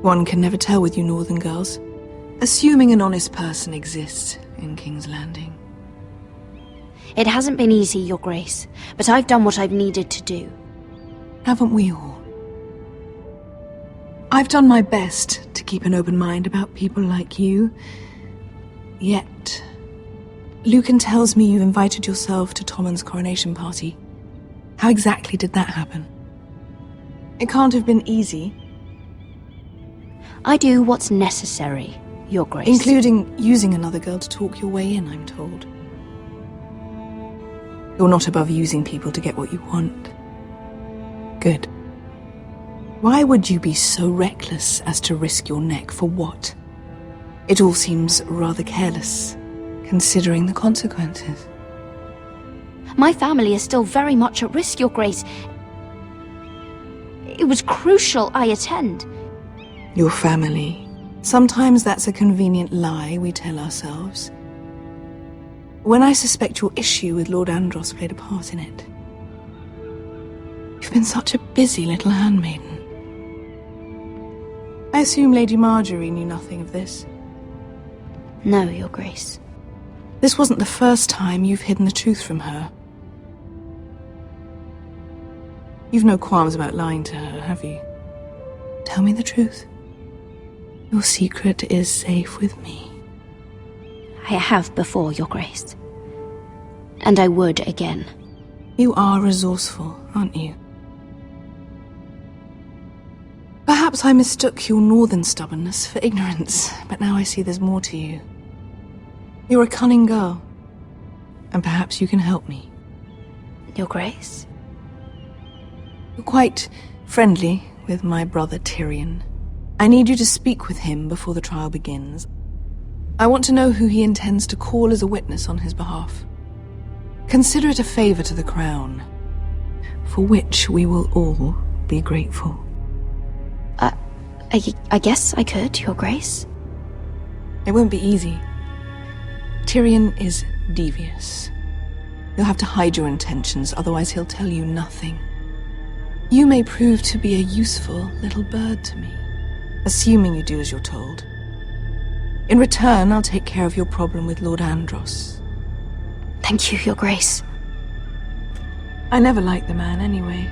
One can never tell with you northern girls. Assuming an honest person exists in King's Landing. It hasn't been easy, Your Grace, but I've done what I've needed to do. Haven't we all? I've done my best to keep an open mind about people like you. Yet, Lucan tells me you invited yourself to Tommen's coronation party. How exactly did that happen? It can't have been easy. I do what's necessary, Your Grace. Including using another girl to talk your way in, I'm told. You're not above using people to get what you want. Good. Why would you be so reckless as to risk your neck for what? It all seems rather careless, considering the consequences. My family is still very much at risk, Your Grace. It was crucial I attend. Your family. Sometimes that's a convenient lie we tell ourselves. When I suspect your issue with Lord Andros played a part in it. You've been such a busy little handmaiden. I assume Lady Marjorie knew nothing of this. No, Your Grace. This wasn't the first time you've hidden the truth from her. You've no qualms about lying to her, have you? Tell me the truth. Your secret is safe with me. I have before, Your Grace. And I would again. You are resourceful, aren't you? Perhaps I mistook your northern stubbornness for ignorance, but now I see there's more to you. You're a cunning girl, and perhaps you can help me. Your Grace? You're quite friendly with my brother Tyrion. I need you to speak with him before the trial begins. I want to know who he intends to call as a witness on his behalf. Consider it a favor to the crown, for which we will all be grateful. I guess I could, Your Grace. It won't be easy. Tyrion is devious. You'll have to hide your intentions, otherwise he'll tell you nothing. You may prove to be a useful little bird to me, assuming you do as you're told. In return, I'll take care of your problem with Lord Andros. Thank you, Your Grace. I never liked the man anyway,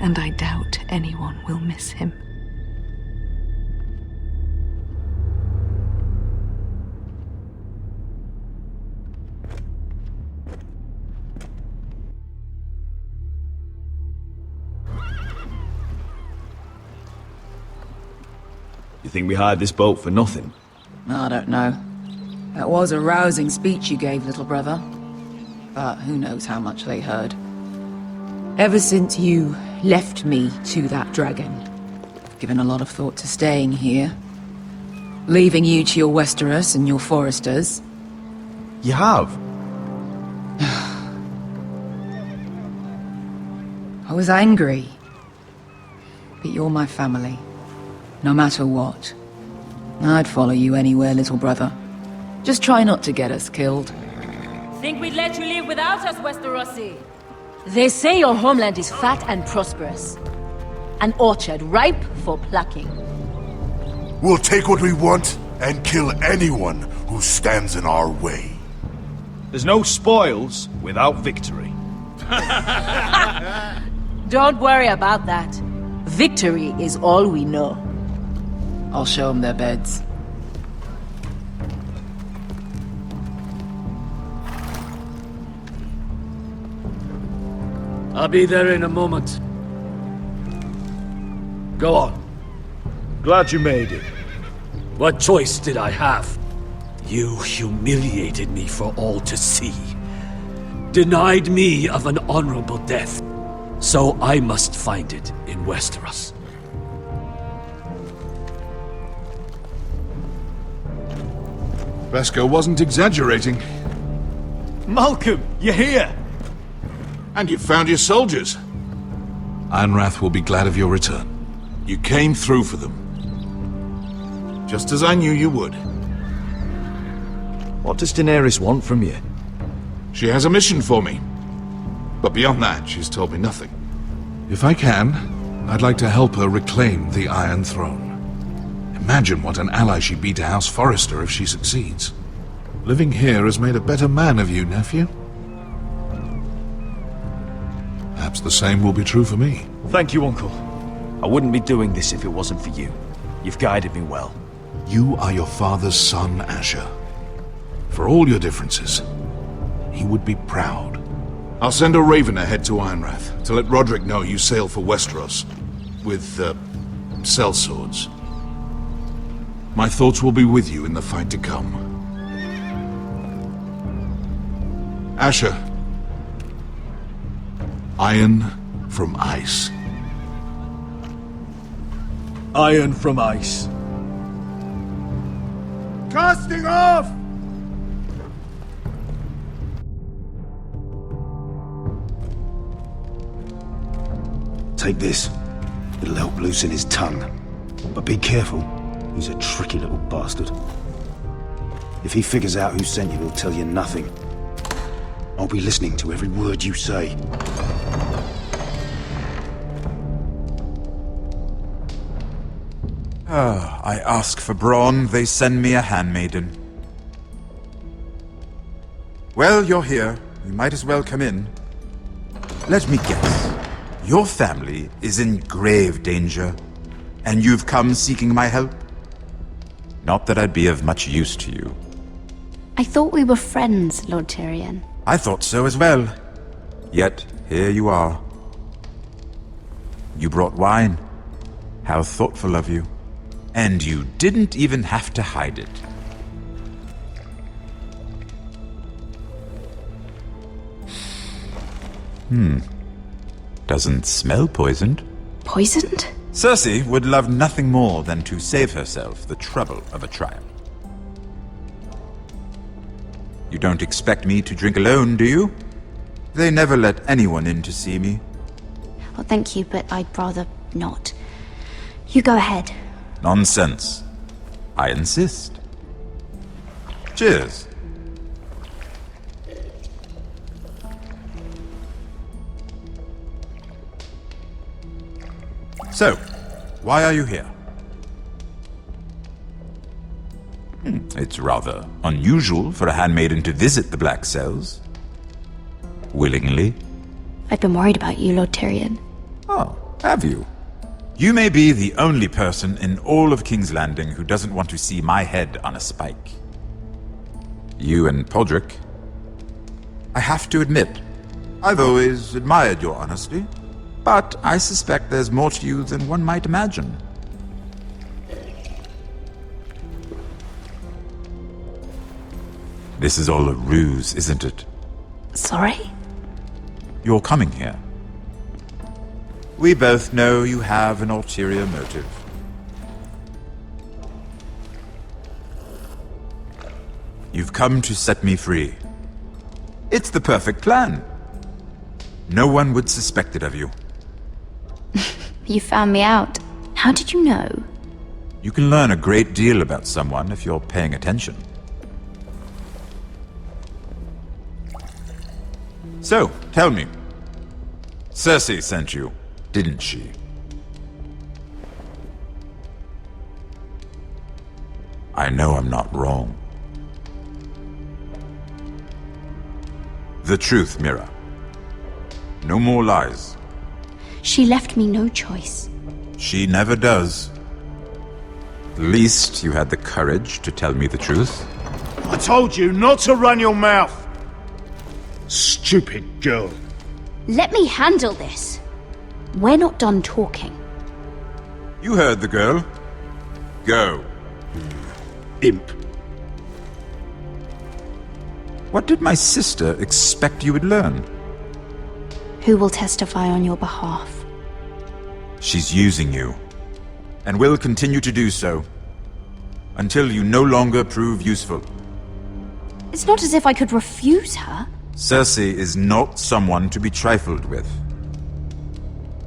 and I doubt anyone will miss him. You think we hired this boat for nothing? I don't know. That was a rousing speech you gave, little brother. But who knows how much they heard. Ever since you left me to that dragon, I've given a lot of thought to staying here. Leaving you to your Westeros and your Foresters. You have? I was angry. But you're my family. no matter what. I'd follow you anywhere, little brother. Just try not to get us killed. Think we'd let you live without us, Westerosi? They say your homeland is fat and prosperous. An orchard ripe for plucking. We'll take what we want and kill anyone who stands in our way. There's no spoils without victory. Don't worry about that. Victory is all we know. I'll show them their beds. I'll be there in a moment. Go on. Glad you made it. What choice did I have? You humiliated me for all to see. Denied me of an honorable death. So I must find it in Westeros. Beskar wasn't exaggerating. Malcolm, you're here! And you found your soldiers. Ironrath will be glad of your return. You came through for them. Just as I knew you would. What does Daenerys want from you? She has a mission for me. But beyond that, she's told me nothing. If I can, I'd like to help her reclaim the Iron Throne. Imagine what an ally she'd be to House Forrester if she succeeds. Living here has made a better man of you, nephew. Perhaps the same will be true for me. Thank you, Uncle. I wouldn't be doing this if it wasn't for you. You've guided me well. You are your father's son, Asher. For all your differences, he would be proud. I'll send a raven ahead to Ironrath to let Roderick know you sail for Westeros with, sellswords. My thoughts will be with you in the fight to come. Asher. Iron from ice. Iron from ice. Casting off! Take this. It'll help loosen his tongue. But be careful. He's a tricky little bastard. If he figures out who sent you, he'll tell you nothing. I'll be listening to every word you say. I ask for brawn, they send me a handmaiden. Well, you're here. You might as well come in. Let me guess. Your family is in grave danger, and you've come seeking my help? Not that I'd be of much use to you. I thought we were friends, Lord Tyrion. I thought so as well. Yet, here you are. You brought wine. How thoughtful of you. And you didn't even have to hide it. Doesn't smell poisoned. Poisoned? Cersei would love nothing more than to save herself the trouble of a trial. You don't expect me to drink alone, do you? They never let anyone in to see me. Well, thank you, but I'd rather not. You go ahead. Nonsense. I insist. Cheers. So, why are you here? It's rather unusual for a handmaiden to visit the Black Cells. Willingly. I've been worried about you, Lord Tyrion. Oh, have you? You may be the only person in all of King's Landing who doesn't want to see my head on a spike. You and Podrick. I have to admit, I've always admired your honesty, but I suspect there's more to you than one might imagine. This is all a ruse, isn't it? Sorry? You're coming here. We both know you have an ulterior motive. You've come to set me free. It's the perfect plan. No one would suspect it of you. You found me out. How did you know? You can learn a great deal about someone if you're paying attention. So, tell me. Cersei sent you, didn't she? I know I'm not wrong. The truth, Mira. No more lies. She left me no choice. She never does. At least you had the courage to tell me the truth. I told you not to run your mouth! Stupid girl. Let me handle this. We're not done talking. You heard the girl. Go. Imp. What did my sister expect you would learn? Who will testify on your behalf? She's using you, and will continue to do so, until you no longer prove useful. It's not as if I could refuse her. Cersei is not someone to be trifled with.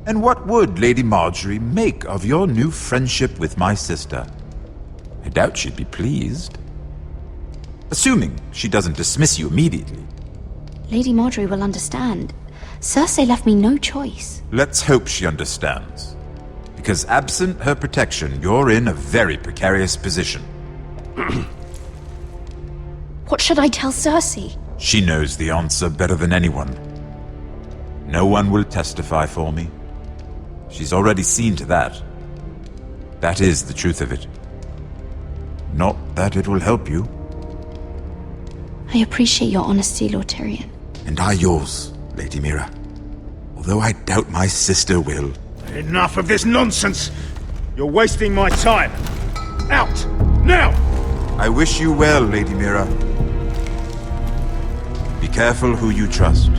And what would Lady Margaery make of your new friendship with my sister? I doubt she'd be pleased. Assuming she doesn't dismiss you immediately. Lady Margaery will understand. Cersei left me no choice. Let's hope she understands. Because absent her protection, you're in a very precarious position. What should I tell Cersei? She knows the answer better than anyone. No one will testify for me. She's already seen to that. That is the truth of it. Not that it will help you. I appreciate your honesty, Lord Tyrion. And I yours, Lady Mira. Although I doubt my sister will. Enough of this nonsense! You're wasting my time! Out! Now! I wish you well, Lady Mira. Be careful who you trust.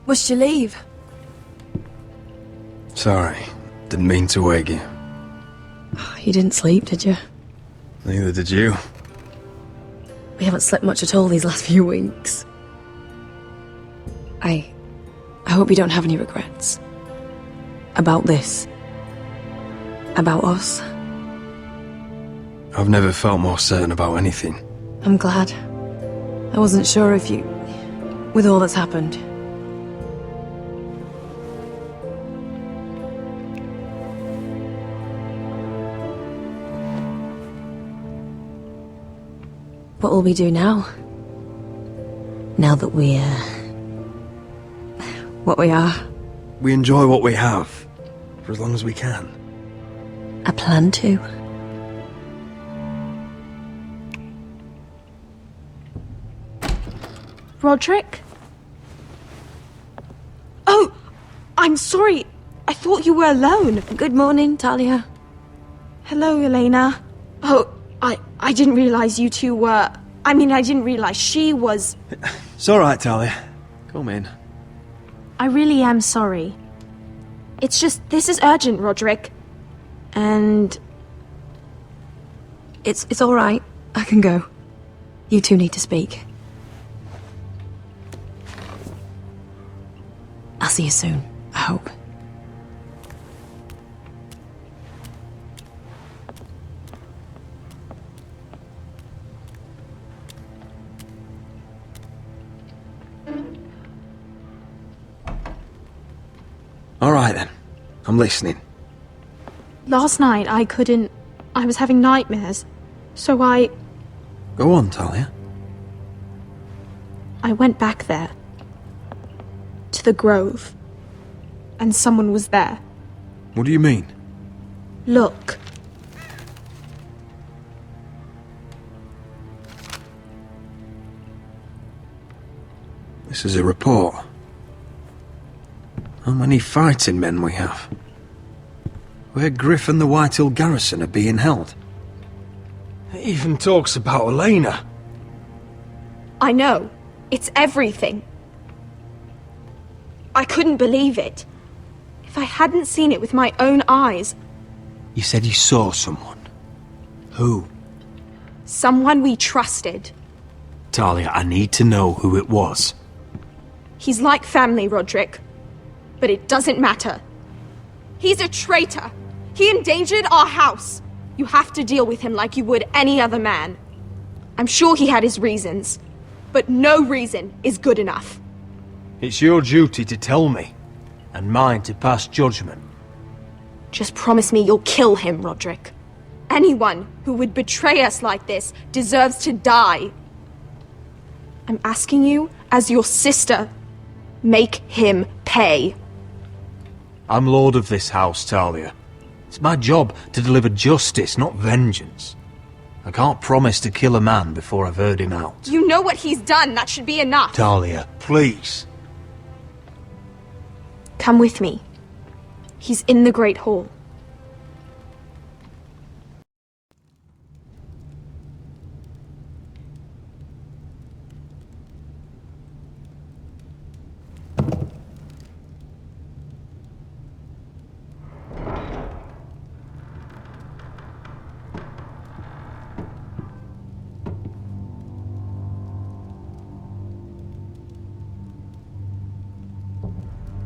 Must you leave? Sorry, didn't mean to wake you. You didn't sleep, did you? Neither did you. We haven't slept much at all these last few weeks. I hope you don't have any regrets. About this. About us. I've never felt more certain about anything. I'm glad. I wasn't sure if you... with all that's happened. What will we do now? Now that we're... what we are? We enjoy what we have, for as long as we can. I plan to. Roderick? Oh! I'm sorry. I thought you were alone. Good morning, Talia. Hello, Elena. Oh, I didn't realize you two were... I mean, I didn't realize she was... It's alright, Talia. Come in. I really am sorry. It's just, this is urgent, Roderick. And... It's alright. I can go. You two need to speak. I'll see you soon, I hope. Alright then. I'm listening. last night I couldn't... I was having nightmares. So I Go on, Talia. went back there. To the grove. And someone was there. What do you mean? Look. This is a report. How many fighting men we have? Where Griff and the Whitehill garrison are being held. It even talks about Elena. I know. It's everything. I couldn't believe it. If I hadn't seen it with my own eyes, You said you saw someone. Who? someone we trusted. Talia, I need to know who it was. He's like family, Roderick. But it doesn't matter. He's a traitor. He endangered our house. You have to deal with him like you would any other man. I'm sure he had his reasons, but no reason is good enough. It's your duty to tell me, and mine to pass judgment. Just promise me you'll kill him, Roderick. Anyone who would betray us like this deserves to die. I'm asking you, as your sister, make him pay. I'm lord of this house, Talia. It's my job to deliver justice, not vengeance. I can't promise to kill a man before I've heard him out. You know what he's done. That should be enough. Talia, please. Come with me. He's in the Great Hall.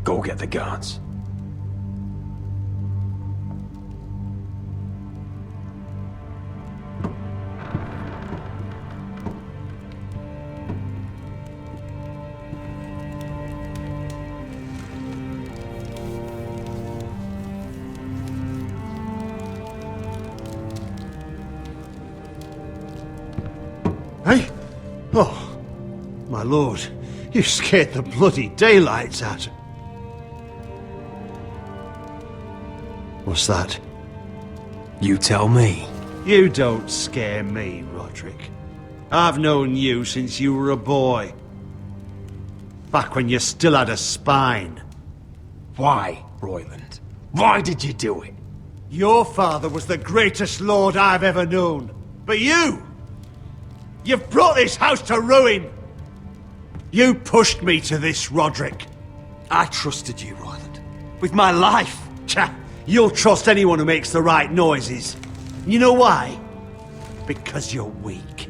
Go get the guards. Hey? Oh, my lord, you scared the bloody daylights out of... What's that? You tell me. You don't scare me, Roderick. I've known you since you were a boy. Back when you still had a spine. Why, Royland? Why did you do it? Your father was the greatest lord I've ever known. But you! You've brought this house to ruin! You pushed me to this, Roderick. I trusted you, Royland. With my life. Cha! You'll trust anyone who makes the right noises. You know why? Because you're weak.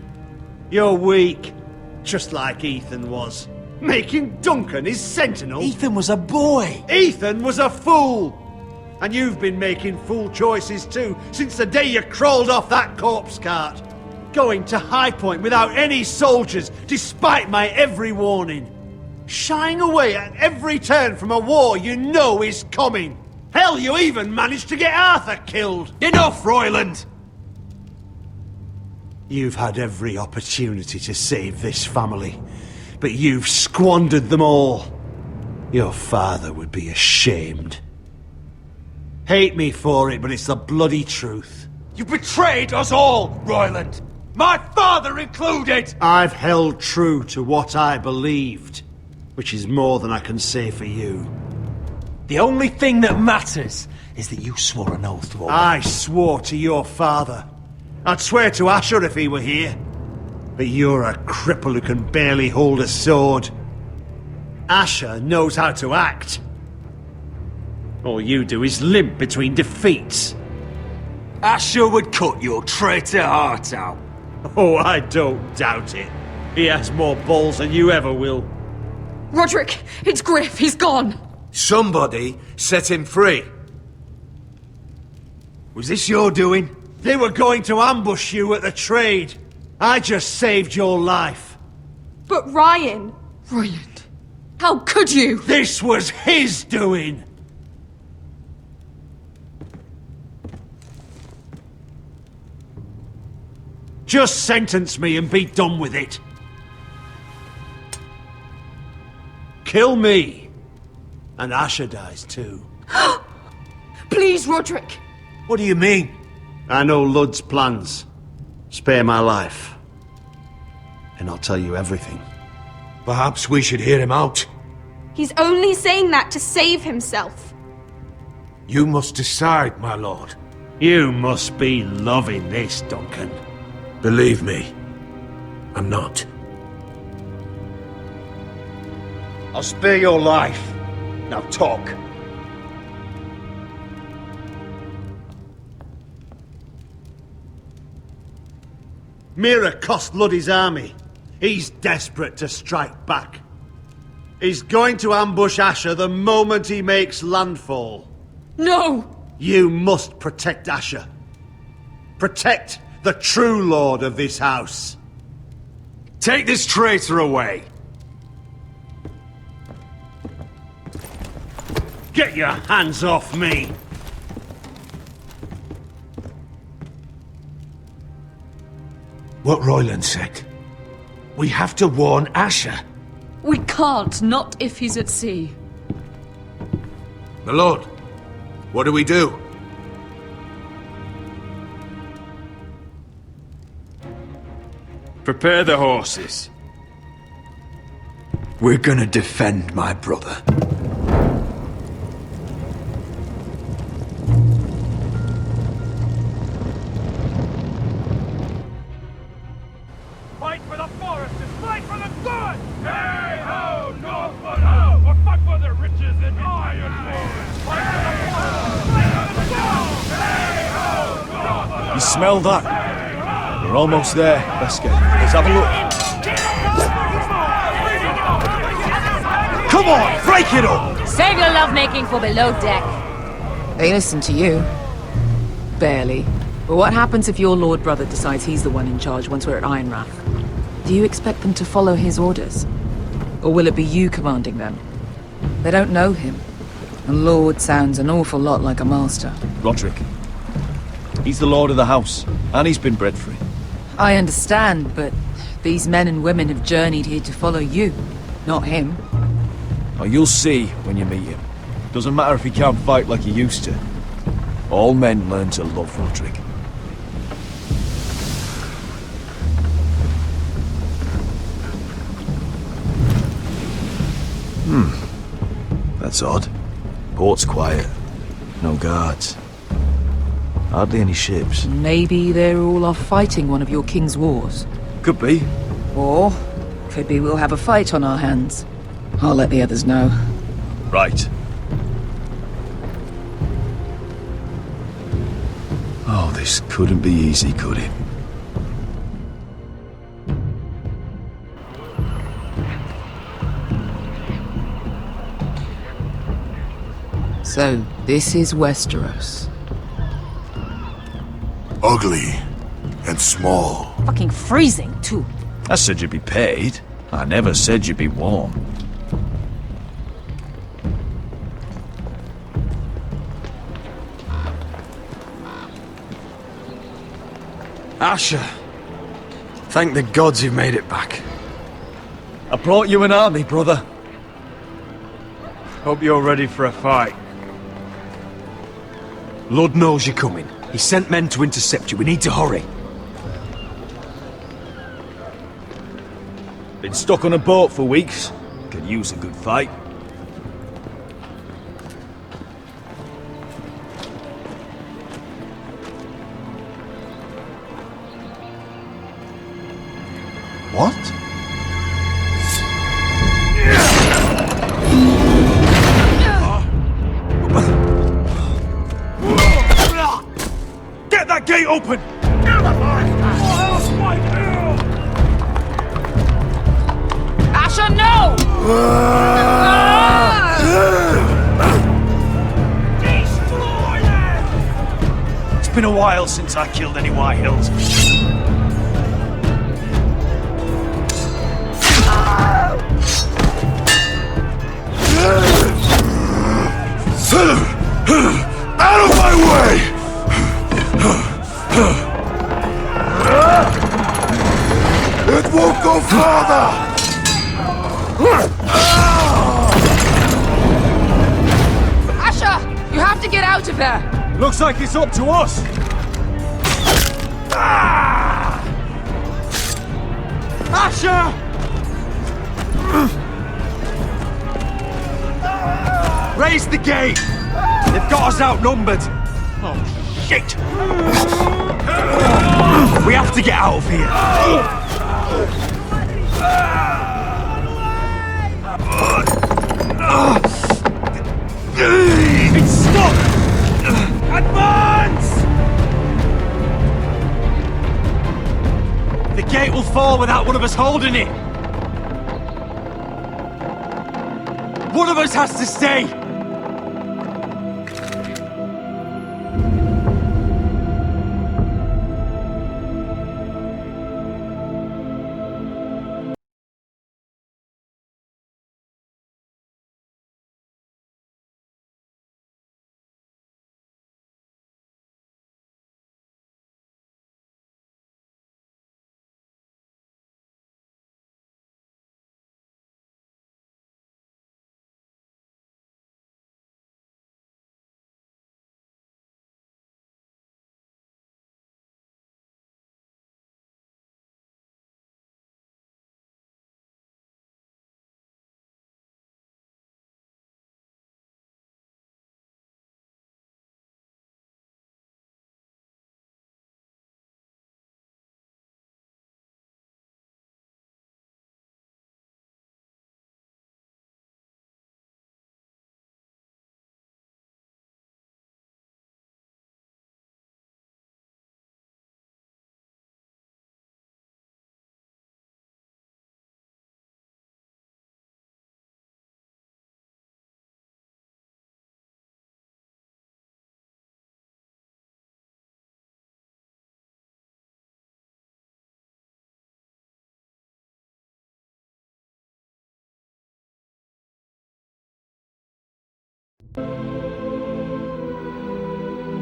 You're weak. Just like Ethan was. Making Duncan his sentinel. Ethan was a boy. Ethan was a fool. And you've been making fool choices too, since the day you crawled off that corpse cart. Going to High Point without any soldiers, despite my every warning. Shying away at every turn from a war you know is coming. Hell, you even managed to get Arthur killed! Enough, Royland! You've had every opportunity to save this family, but you've squandered them all. Your father would be ashamed. Hate me for it, but it's the bloody truth. You betrayed us all, Royland! My father included! I've held true to what I believed, which is more than I can say for you. The only thing that matters is that you swore an oath to obey. I swore to your father. I'd swear to Asher if he were here. But you're a cripple who can barely hold a sword. Asher knows how to act. All you do is limp between defeats. Asher would cut your traitor heart out. Oh, I don't doubt it. He has more balls than you ever will. Roderick, it's Griff. He's gone. Somebody set him free. Was this your doing? They were going to ambush you at the trade. I just saved your life. But Ryan... Royland, how could you? This was his doing. Just sentence me and be done with it. Kill me. And Asher dies too. Please, Roderick. What do you mean? I know Lud's plans. Spare my life. And I'll tell you everything. Perhaps we should hear him out. He's only saying that to save himself. You must decide, my lord. You must be loving this, Duncan. Believe me, I'm not. I'll spare your life. Now talk. Mira cost Luddy's army. He's desperate to strike back. He's going to ambush Asher the moment he makes landfall. No! You must protect Asher. Protect the true lord of this house. Take this traitor away. Get your hands off me! What Royland said. We have to warn Asher. We can't, not if he's at sea. My lord, what do we do? Prepare the horses. We're gonna defend my brother. Fight for the foresters! Fight for the good! Hey ho, Northwood ho! Or fight for the riches in Ironwood! Fight for the foresters! Fight for the gold! Hey ho, Northwood! You smell that? We're almost there, Beskar. Let's have a look. Come on, break it up! Save your lovemaking for below deck. They listen to you. Barely. But what happens if your lord brother decides he's the one in charge once we're at Ironrath? Do you expect them to follow his orders? Or will it be you commanding them? They don't know him. A lord sounds an awful lot like a master. Roderick. He's the lord of the house, and he's been bred for it. I understand, but these men and women have journeyed here to follow you, not him. Oh, you'll see when you meet him. Doesn't matter if he can't fight like he used to. All men learn to love Roderick. That's odd. Port's quiet. No guards. Hardly any ships. Maybe they're all off fighting one of your king's wars. Could be. Or could be we'll have a fight on our hands. I'll let the others know. Right. Oh, this couldn't be easy, could it? So, this is Westeros. Ugly and small. Fucking freezing, too. I said you'd be paid. I never said you'd be warm. Asher. Thank the gods you've made it back. I brought you an army, brother. Hope you're ready for a fight. Lord knows you're coming. He sent men to intercept you. We need to hurry. Been stuck on a boat for weeks. Could use a good fight. What? Get that gate open! Asher, no! It's been a while since I killed any White Hills. Out of my way! It won't go farther! Asher, you have to get out of there! Looks like it's up to us! Asher! Raise the gate! They've got us outnumbered! Oh, shit! We have to get out of here! It's stuck! Advance! fall without one of us holding it. One of us has to stay.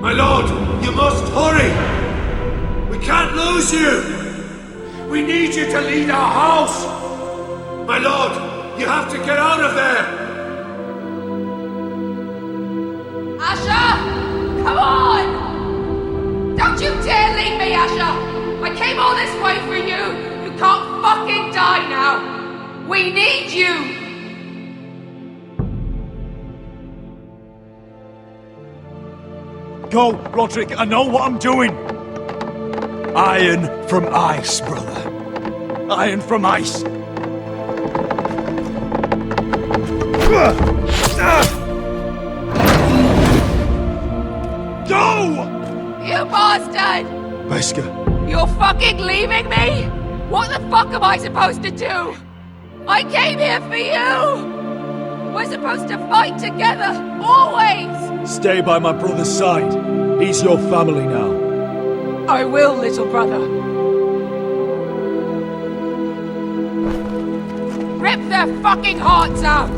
My lord, you must hurry! We can't lose you! We need you to lead our house! My lord, you have to get out of there! Asher! Come on! Don't you dare leave me, Asher! I came all this way for you! You can't fucking die now! We need you! Go, Roderick, I know what I'm doing! Iron from ice, brother. Iron from ice. Go! You bastard! Beskha. You're fucking leaving me? What the fuck am I supposed to do? I came here for you! We're supposed to fight together, always! Stay by my brother's side. He's your family now. I will, little brother. Rip their fucking hearts out!